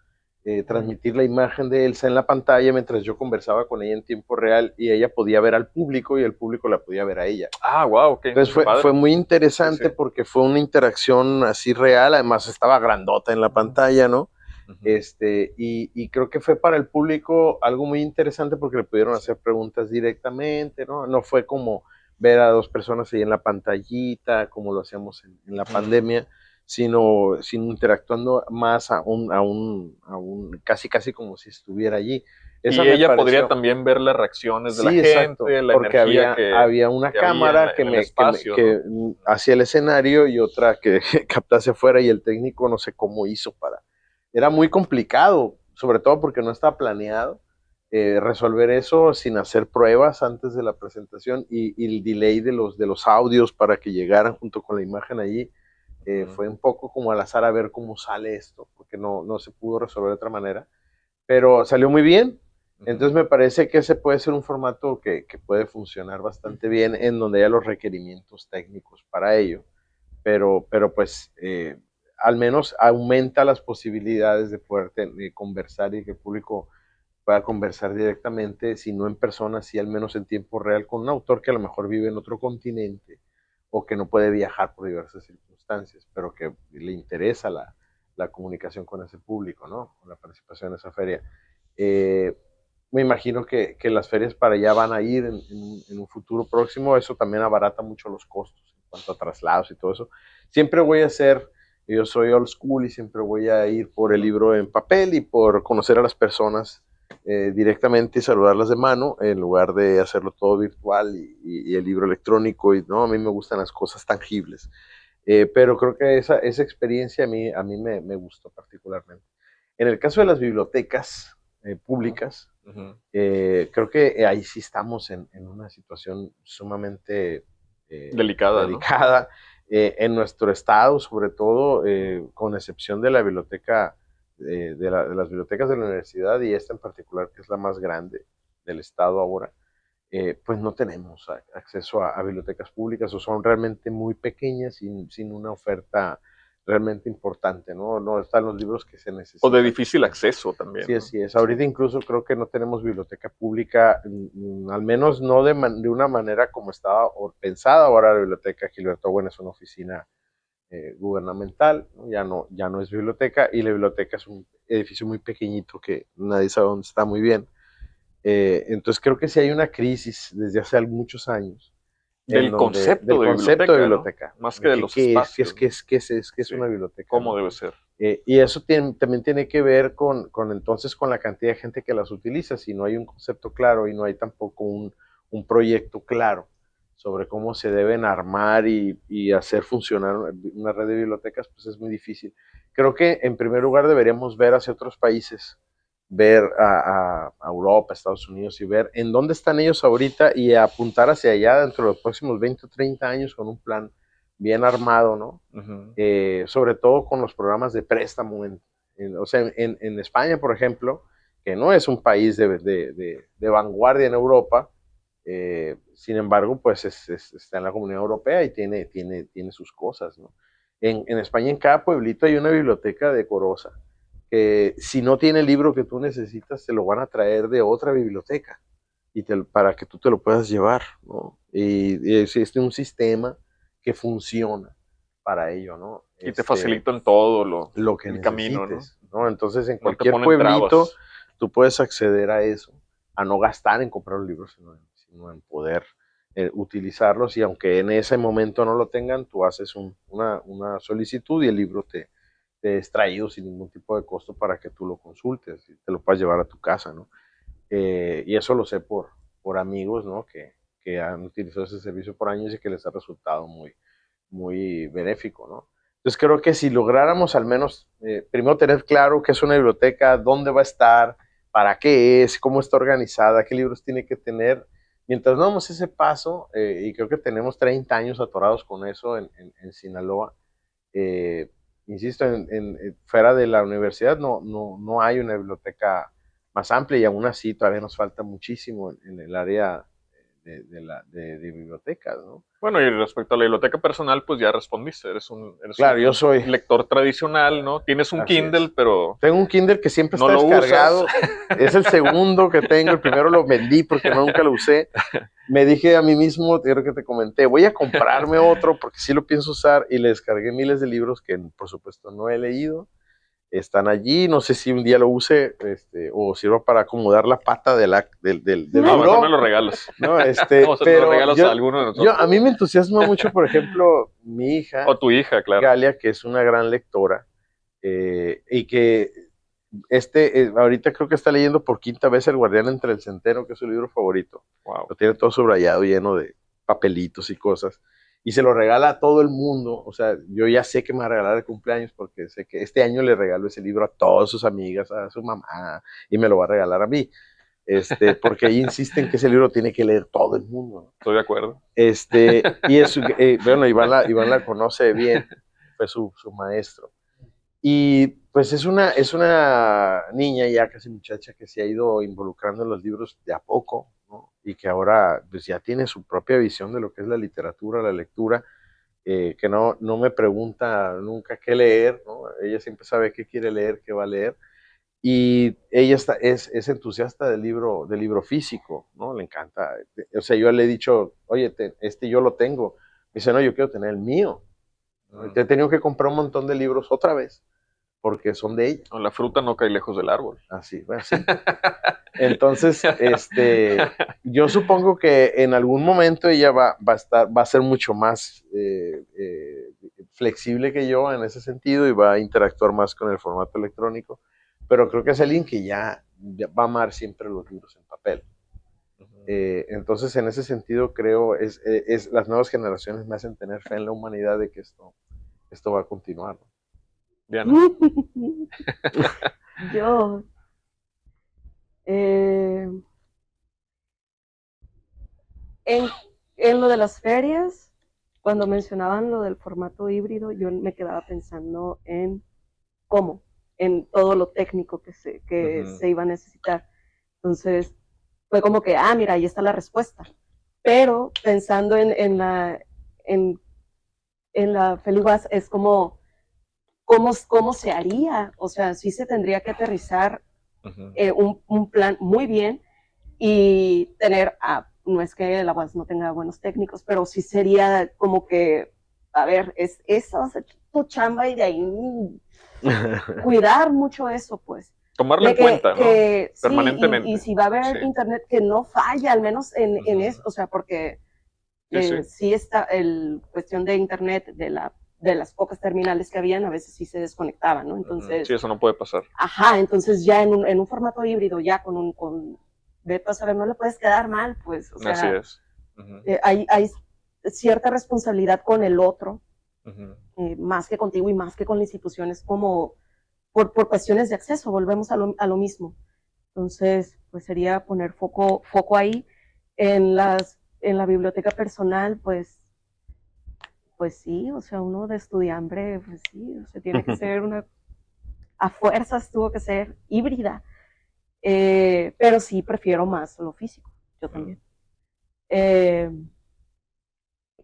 transmitir la imagen de Elsa en la pantalla mientras yo conversaba con ella en tiempo real y ella podía ver al público y el público la podía ver a ella. Ah, wow, okay. Entonces fue muy interesante, sí. Porque fue una interacción así real, además estaba grandota en la pantalla, ¿no? Y creo que fue para el público algo muy interesante porque le pudieron hacer preguntas directamente, ¿no? No fue como ver a dos personas ahí en la pantallita, como lo hacíamos en la pandemia, sino interactuando más casi como si estuviera allí. Eso y ella podría también ver las reacciones de la gente, exacto, la porque había una cámara que hacía el escenario y otra que captase afuera, y el técnico no sé cómo hizo era muy complicado, sobre todo porque no estaba planeado resolver eso sin hacer pruebas antes de la presentación, y el delay de los audios para que llegaran junto con la imagen allí. Fue un poco como al azar a ver cómo sale esto, porque no se pudo resolver de otra manera, pero salió muy bien. Entonces me parece que ese puede ser un formato que puede funcionar bastante bien, en donde haya los requerimientos técnicos para ello, pero pues al menos aumenta las posibilidades de poder conversar y que el público pueda conversar directamente, si no en persona, sí al menos en tiempo real, con un autor que a lo mejor vive en otro continente o que no puede viajar por diversas circunstancias, pero que le interesa la comunicación con ese público, ¿no? La participación en esa feria. Me imagino que las ferias para allá van a ir en un futuro próximo. Eso también abarata mucho los costos en cuanto a traslados y todo eso. Siempre voy a hacer, yo soy old school y siempre voy a ir por el libro en papel y por conocer a las personas directamente y saludarlas de mano en lugar de hacerlo todo virtual y el libro electrónico. Y no, a mí me gustan las cosas tangibles. Pero creo que esa experiencia a mí me gustó particularmente. En el caso de las bibliotecas públicas, creo que ahí sí estamos en una situación sumamente delicada. ¿No? En nuestro estado, sobre todo, con excepción de la biblioteca, de las bibliotecas de la universidad y esta en particular, que es la más grande del estado ahora, pues no tenemos acceso a bibliotecas públicas o son realmente muy pequeñas sin una oferta realmente importante, ¿no? No están los libros que se necesitan. O de difícil acceso también. Sí, ¿no? así es. Ahorita incluso creo que no tenemos biblioteca pública, al menos no de una manera como estaba pensada. Ahora la biblioteca Gilberto Bueno es una oficina gubernamental, ¿no? Ya no es biblioteca, y la biblioteca es un edificio muy pequeñito que nadie sabe dónde está muy bien. Entonces creo que sí hay una crisis desde hace muchos años. Del concepto de biblioteca, ¿no? Más que de los espacios. ¿Qué es una biblioteca? ¿Cómo debe ser? Y eso también tiene que ver con entonces con la cantidad de gente que las utiliza. Si no hay un concepto claro y no hay tampoco un proyecto claro sobre cómo se deben armar y hacer funcionar una red de bibliotecas, pues es muy difícil. Creo que en primer lugar deberíamos ver hacia otros países, ver a Europa, Estados Unidos, y ver en dónde están ellos ahorita y apuntar hacia allá dentro de los próximos 20 o 30 años con un plan bien armado, ¿no? Sobre todo con los programas de préstamo. O sea, en España, por ejemplo, que no es un país de vanguardia en Europa, sin embargo, pues está en la Comunidad Europea y tiene sus cosas, ¿no? En España, en cada pueblito hay una biblioteca decorosa, que si no tiene el libro que tú necesitas, te lo van a traer de otra biblioteca para que tú te lo puedas llevar, ¿no? Y existe un sistema que funciona para ello, ¿no? Y te facilitan todo lo que el necesites, camino, ¿no? Entonces, en no cualquier pueblito, tú puedes acceder a eso, a no gastar en comprar los libros, sino en poder utilizarlos, y aunque en ese momento no lo tengan, tú haces una solicitud y el libro te es traído sin ningún tipo de costo para que tú lo consultes y te lo puedas llevar a tu casa, ¿no? Y eso lo sé por amigos, ¿no? Que han utilizado ese servicio por años y que les ha resultado muy, muy benéfico, ¿no? Entonces creo que si lográramos al menos primero tener claro qué es una biblioteca, dónde va a estar, para qué es, cómo está organizada, qué libros tiene que tener, mientras no damos ese paso, y creo que tenemos 30 años atorados con eso en Sinaloa, insisto, fuera de la universidad no hay una biblioteca más amplia, y aún así todavía nos falta muchísimo en el área de bibliotecas, ¿no? Bueno, y respecto a la biblioteca personal, pues ya respondiste, Claro, yo soy lector tradicional, ¿no? Tienes un Kindle, pero... Tengo un Kindle que siempre no está lo descargado. usas. Es el segundo que tengo, el primero lo vendí porque nunca lo usé. Me dije a mí mismo, creo que te comenté, voy a comprarme otro porque sí lo pienso usar, y le descargué miles de libros que por supuesto no he leído. Están allí, no sé si un día lo use o sirva para acomodar la pata del No, libro. mejor me lo regalas. No, No, pero lo regalas a alguno de nosotros. a mí me entusiasma mucho, por ejemplo, mi hija. O tu hija, claro. Galia, que es una gran lectora, y que ahorita creo que está leyendo por quinta vez El Guardián entre el Centeno, que es su libro favorito. Wow. Lo tiene todo subrayado, lleno de papelitos y cosas, y se lo regala a todo el mundo. O sea, yo ya sé que me va a regalar el cumpleaños porque sé que este año le regalo ese libro a todas sus amigas, a su mamá, y me lo va a regalar a mí. Porque ahí insisten que ese libro tiene que leer todo el mundo, ¿no? Estoy de acuerdo. Y bueno, Iván la conoce bien, fue su maestro. Y pues es una niña ya casi muchacha que se ha ido involucrando en los libros de a poco, ¿no? Y que ahora pues ya tiene su propia visión de lo que es la literatura, la lectura, que no me pregunta nunca qué leer, ¿no? Ella siempre sabe qué quiere leer, qué va a leer. Y ella es entusiasta del libro físico, ¿no? Le encanta. O sea, yo le he dicho, oye, yo lo tengo. Me dice, no, yo quiero tener el mío. ¿No? Te he tenido que comprar un montón de libros otra vez, porque son de ella. No, la fruta no cae lejos del árbol. Así, bueno, sí. Entonces, yo supongo que en algún momento ella va a ser mucho más flexible que yo en ese sentido y va a interactuar más con el formato electrónico, pero creo que es alguien que ya va a amar siempre los libros en papel. Entonces, en ese sentido, creo, las nuevas generaciones me hacen tener fe en la humanidad de que esto va a continuar, ¿no? Diana. Yo, en lo de las ferias, cuando mencionaban lo del formato híbrido, yo me quedaba pensando en cómo, en todo lo técnico que se iba a necesitar. Entonces, fue como que, mira, ahí está la respuesta. Pero pensando en la FeliWAS, es como, ¿cómo se haría? O sea, sí se tendría que aterrizar un plan muy bien y tener, no es que la UAS no tenga buenos técnicos, pero sí sería como que, a ver, esa va a ser tu chamba y de ahí cuidar mucho eso, pues. Tomarlo en cuenta, ¿no? Permanentemente. Sí, y si va a haber internet que no falla, al menos en eso, o sea, porque sí está cuestión de internet de las pocas terminales que habían, a veces sí se desconectaban, ¿no? Entonces... Sí, eso no puede pasar. Ajá, entonces ya en un formato híbrido, ya con vete a saber, no le puedes quedar mal, pues, o sea... Así es. Hay cierta responsabilidad con el otro, más que contigo y más que con la institución, es como por cuestiones de acceso, volvemos a lo mismo. Entonces, pues sería poner foco ahí. En la biblioteca personal, pues sí, o sea, uno de estudiambre, pues sí, o sea, tiene que ser a fuerzas tuvo que ser híbrida, pero sí prefiero más lo físico, yo también.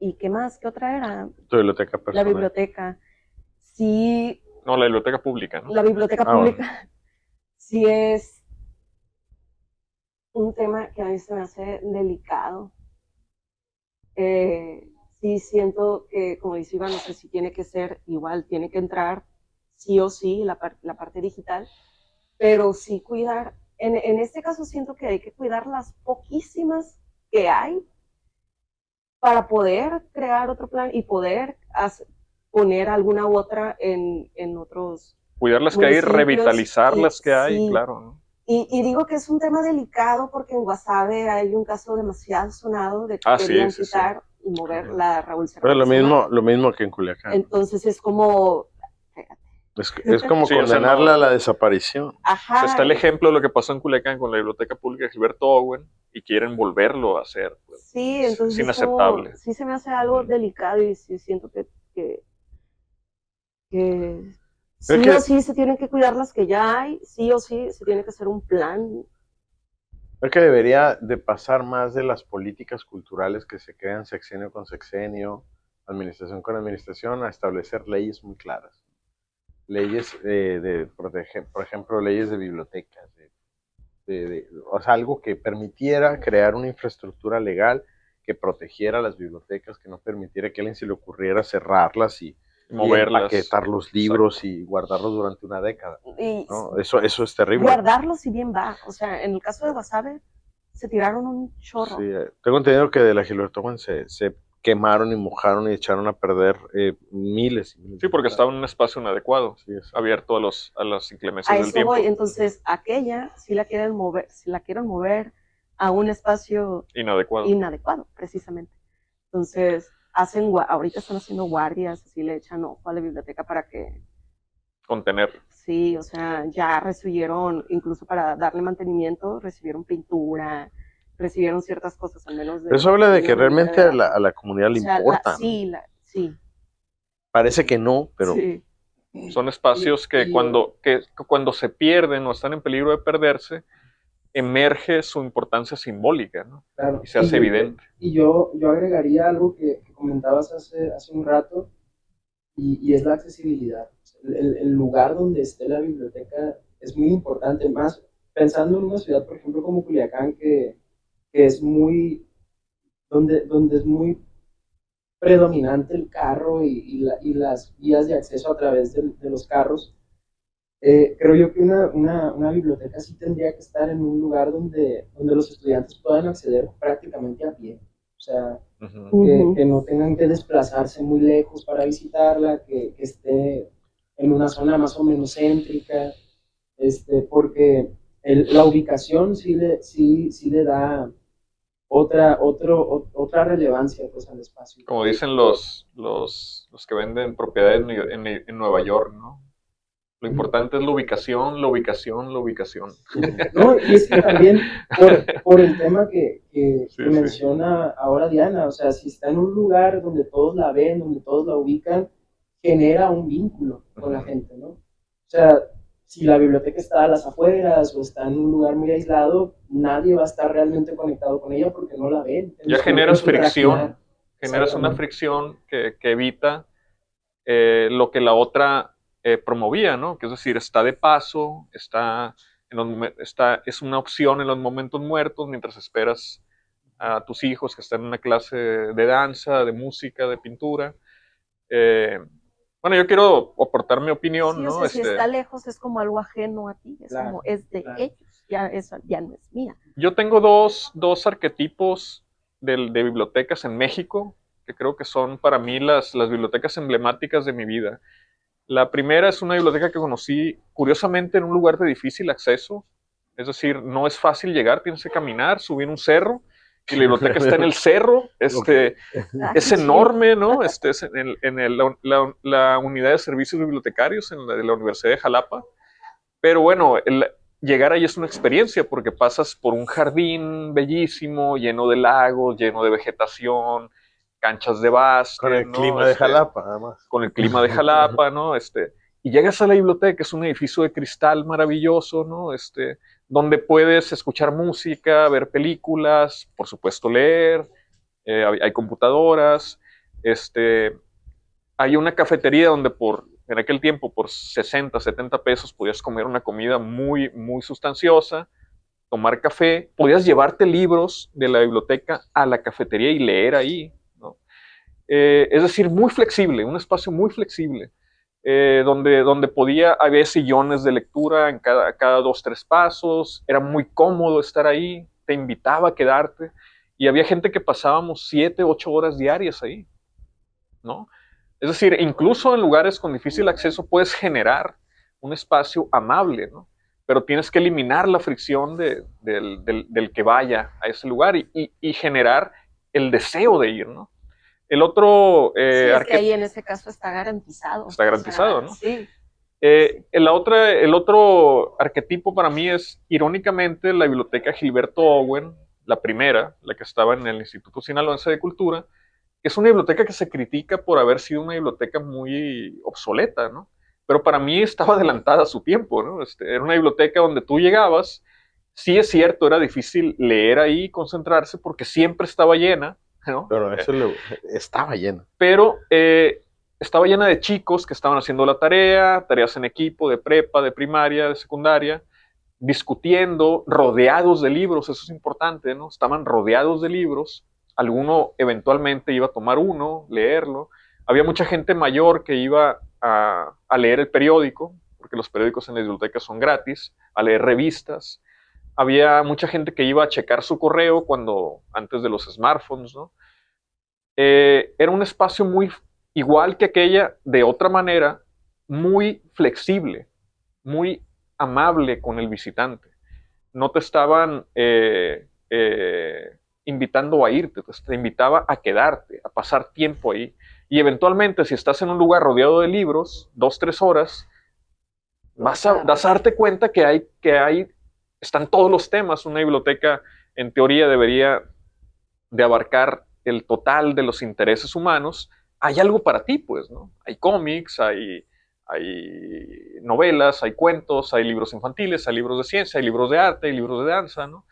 ¿Y qué más? ¿Qué otra era? Tu biblioteca personal. La biblioteca. Sí. No, la biblioteca pública, ¿no? La biblioteca pública. Bueno. Sí es un tema que a mí se me hace delicado. Sí siento que, como dice Iván, no sé si tiene que ser igual, tiene que entrar sí o sí la parte digital, pero sí cuidar, en este caso siento que hay que cuidar las poquísimas que hay para poder crear otro plan y poder poner alguna otra en otros cuidar las que hay, revitalizar las que hay, claro, ¿no? Y digo que es un tema delicado porque en Guasave hay un caso demasiado sonado de que querían quitar y mover la Raúl Serrano. Pero lo mismo que en Culiacán. Entonces es como... Es como condenarla a la desaparición. Ajá. O sea, está el ejemplo de lo que pasó en Culiacán con la Biblioteca Pública de Gilberto Owen y quieren volverlo a hacer. Pues, sí, entonces es inaceptable. Sí se me hace algo delicado y sí siento que sí o sí se tienen que cuidar las que ya hay, sí o sí se tiene que hacer un plan. Creo que debería de pasar más de las políticas culturales que se crean sexenio con sexenio, administración con administración, a establecer leyes muy claras. Leyes por ejemplo, leyes de bibliotecas, o sea, algo que permitiera crear una infraestructura legal que protegiera las bibliotecas, que no permitiera que a alguien se le ocurriera cerrarlas y moverlas, empaquetar los libros. Exacto. Y guardarlos durante una década, ¿no? Eso es terrible. Guardarlos si bien va, o sea, en el caso de Guasave se tiraron un chorro. Sí, tengo entendido que de la Gilberto Owen se quemaron y mojaron y echaron a perder miles y miles. Sí, porque estaba en un espacio inadecuado, sí, abierto a las inclemencias del tiempo. Entonces, aquella, si la quieren mover a un espacio inadecuado, precisamente. Entonces, ahorita están haciendo guardias, así le echan ojo a la biblioteca para que... contener. Sí, o sea, ya recibieron, incluso para darle mantenimiento, recibieron pintura, recibieron ciertas cosas, al menos de... Eso habla de que realmente a la comunidad le importa. Sí. Parece que no, pero... Sí. Son espacios que cuando se pierden o están en peligro de perderse, emerge su importancia simbólica, ¿no? Claro. Y se hace evidente. Y yo agregaría algo que comentabas hace un rato, y es la accesibilidad. El lugar donde esté la biblioteca es muy importante, más pensando en una ciudad, por ejemplo, como Culiacán, que es muy, donde es muy predominante el carro y las vías de acceso a través de los carros. Creo yo que una biblioteca sí tendría que estar en un lugar donde los estudiantes puedan acceder prácticamente a pie. O sea, que no tengan que desplazarse muy lejos para visitarla, que esté en una zona más o menos céntrica, porque la ubicación sí le da otra relevancia pues, al espacio. Como dicen los que venden propiedades en Nueva York, ¿no? Lo importante es la ubicación, la ubicación, la ubicación. No, y es que también por el tema que menciona ahora Diana, o sea, si está en un lugar donde todos la ven, donde todos la ubican, genera un vínculo con la gente, ¿no? O sea, si la biblioteca está a las afueras o está en un lugar muy aislado, nadie va a estar realmente conectado con ella porque no la ven. Ya generas fricción, generas una fricción que evita lo que la otra promovía, ¿no? Que es decir, está de paso, es una opción en los momentos muertos mientras esperas a tus hijos que están en una clase de danza, de música, de pintura. Bueno, yo quiero aportar mi opinión, Sí, ¿no? o sea, si está lejos es como algo ajeno a ti, es como es de ellos, ya no es mía. Yo tengo dos arquetipos de bibliotecas en México que creo que son para mí las bibliotecas emblemáticas de mi vida. La primera es una biblioteca que conocí curiosamente en un lugar de difícil acceso, es decir, no es fácil llegar, tienes que caminar, subir un cerro, y la biblioteca está en el cerro, es enorme, ¿no? Es la unidad de servicios bibliotecarios de la Universidad de Jalapa, pero bueno, llegar ahí es una experiencia porque pasas por un jardín bellísimo, lleno de lagos, lleno de vegetación, canchas de básquet. Con el clima de Jalapa, además. Con el clima de Jalapa, ¿no? Y llegas a la biblioteca, es un edificio de cristal maravilloso, ¿no? Donde puedes escuchar música, ver películas, por supuesto leer, hay computadoras, hay una cafetería donde en aquel tiempo por 60, 70 pesos podías comer una comida muy, muy sustanciosa, tomar café, podías llevarte libros de la biblioteca a la cafetería y leer ahí, ¿no? Es decir, muy flexible, un espacio muy flexible, donde había sillones de lectura en cada 2, 3 pasos, era muy cómodo estar ahí, te invitaba a quedarte, y había gente que pasábamos 7, 8 horas diarias ahí, ¿no? Es decir, incluso en lugares con difícil acceso puedes generar un espacio amable, ¿no? Pero tienes que eliminar la fricción del que vaya a ese lugar y generar el deseo de ir, ¿no? El otro... sí, es que ahí en ese caso está garantizado. Está garantizado, ¿no? Sí. El otro arquetipo para mí es, irónicamente, la biblioteca Gilberto Owen, la primera, la que estaba en el Instituto Sinaloense de Cultura, que es una biblioteca que se critica por haber sido una biblioteca muy obsoleta, ¿no? Pero para mí estaba adelantada a su tiempo, ¿no? Era una biblioteca donde tú llegabas, sí es cierto, era difícil leer ahí, concentrarse, porque siempre estaba llena, ¿no? Pero eso estaba llena. Pero estaba llena de chicos que estaban haciendo la tarea, tareas en equipo, de prepa, de primaria, de secundaria, discutiendo, rodeados de libros, eso es importante, ¿no? Estaban rodeados de libros, alguno eventualmente iba a tomar uno, leerlo. Había mucha gente mayor que iba a leer el periódico, porque los periódicos en las bibliotecas son gratis, a leer revistas. Había mucha gente que iba a checar su correo antes de los smartphones, ¿no? Era un espacio muy igual que aquella, de otra manera, muy flexible, muy amable con el visitante. No te estaban invitando a irte, te invitaba a quedarte, a pasar tiempo ahí. Y eventualmente, si estás en un lugar rodeado de libros, 2, 3 horas, vas a darte cuenta que están todos los temas. Una biblioteca, en teoría, debería de abarcar el total de los intereses humanos. Hay algo para ti, pues, ¿no? Hay cómics, hay novelas, hay cuentos, hay libros infantiles, hay libros de ciencia, hay libros de arte, hay libros de danza, ¿no?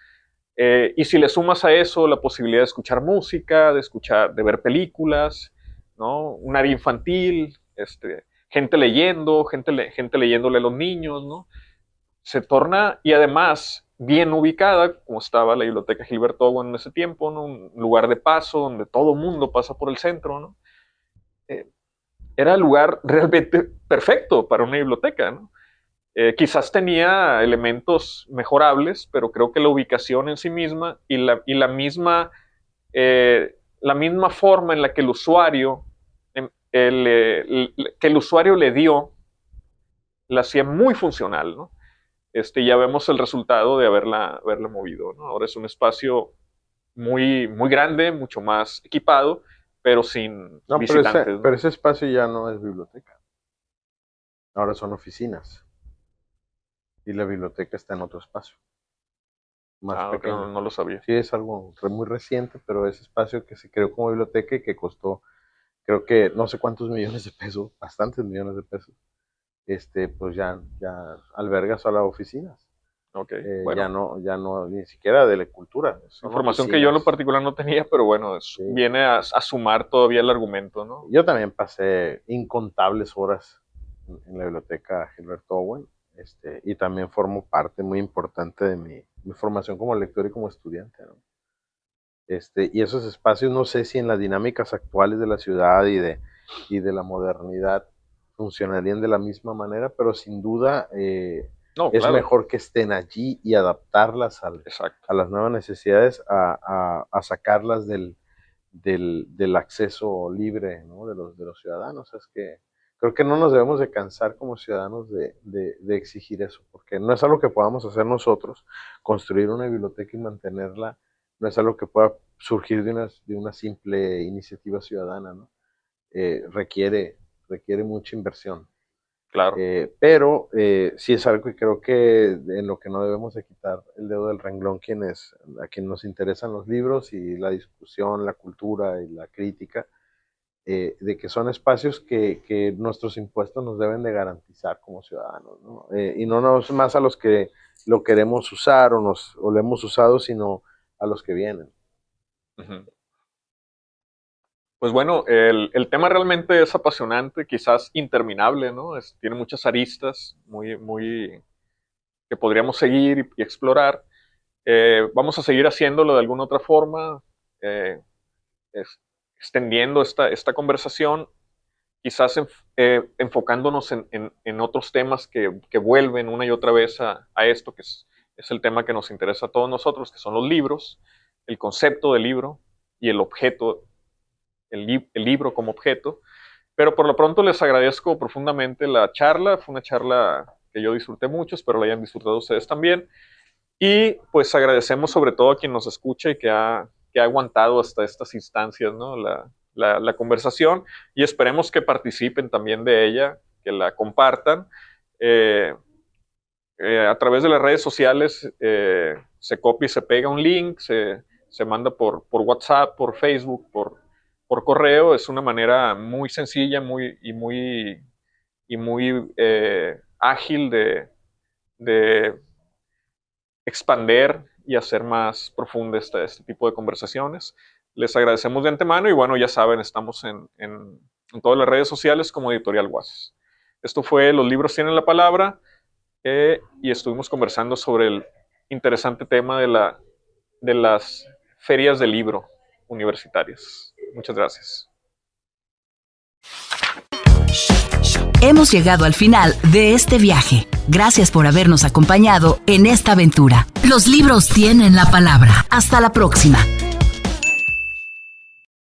Y si le sumas a eso la posibilidad de escuchar música, de ver películas, ¿no? Un área infantil, gente leyendo, gente leyéndole a los niños, ¿no? Se torna, y además bien ubicada, como estaba la biblioteca Gilbert Owen en ese tiempo, ¿no? Un lugar de paso donde todo mundo pasa por el centro, ¿no? Era el lugar realmente perfecto para una biblioteca, ¿no? Quizás tenía elementos mejorables, pero creo que la ubicación en sí misma y la misma forma en la que el usuario le dio, la hacía muy funcional, ¿no? Ya vemos el resultado de haberla movido, ¿no? Ahora es un espacio muy, muy grande, mucho más equipado, pero sin visitantes. Pero ese espacio ya no es biblioteca. Ahora son oficinas. Y la biblioteca está en otro espacio. Más pequeño. No lo sabía. Sí, es algo muy reciente, pero ese espacio que se creó como biblioteca y que costó, creo que no sé cuántos millones de pesos, bastantes millones de pesos, pues ya alberga solo oficinas. Okay, bueno. Ya no, ni siquiera de la cultura. Información que yo en lo particular no tenía, pero bueno, sí. Viene a sumar todavía el argumento, ¿no? Yo también pasé incontables horas en la biblioteca Gilbert Owen, y también formo parte muy importante de mi formación como lector y como estudiante, ¿no? Y esos espacios, no sé si en las dinámicas actuales de la ciudad y de la modernidad funcionarían de la misma manera, pero sin duda es mejor que estén allí y adaptarlas a las nuevas necesidades, a sacarlas del acceso libre, ¿no? de los ciudadanos. Es que creo que no nos debemos de cansar como ciudadanos de exigir eso, porque no es algo que podamos hacer nosotros. Construir una biblioteca y mantenerla no es algo que pueda surgir de una simple iniciativa ciudadana, ¿no? Requiere mucha inversión. Claro. Pero sí es algo que creo que en lo que no debemos de quitar el dedo del renglón a quien nos interesan los libros y la discusión, la cultura y la crítica, de que son espacios que nuestros impuestos nos deben de garantizar como ciudadanos, ¿no? Y no más a los que lo queremos usar o lo hemos usado, sino a los que vienen. Uh-huh. Pues bueno, el tema realmente es apasionante, quizás interminable, ¿no? Tiene muchas aristas muy que podríamos seguir y explorar. Vamos a seguir haciéndolo de alguna otra forma, extendiendo esta conversación, quizás enfocándonos en otros temas que vuelven una y otra vez a esto, que es el tema que nos interesa a todos nosotros, que son los libros, el concepto del libro y el objeto, el libro como objeto. Pero por lo pronto les agradezco profundamente la charla. Fue una charla que yo disfruté mucho, espero la hayan disfrutado ustedes también. Y pues agradecemos sobre todo a quien nos escucha y que ha aguantado hasta estas instancias, ¿no? La conversación, y esperemos que participen también de ella, que la compartan. A través de las redes sociales se copia y se pega un link, se manda por WhatsApp, por Facebook, por correo. Es una manera muy sencilla y muy ágil de expander y hacer más profunda este tipo de conversaciones. Les agradecemos de antemano y bueno, ya saben, estamos en todas las redes sociales como Editorial UAS. Esto fue Los libros tienen la palabra, y estuvimos conversando sobre el interesante tema de las ferias de libro universitarias. Muchas gracias. Hemos llegado al final de este viaje. Gracias por habernos acompañado en esta aventura. Los libros tienen la palabra. Hasta la próxima.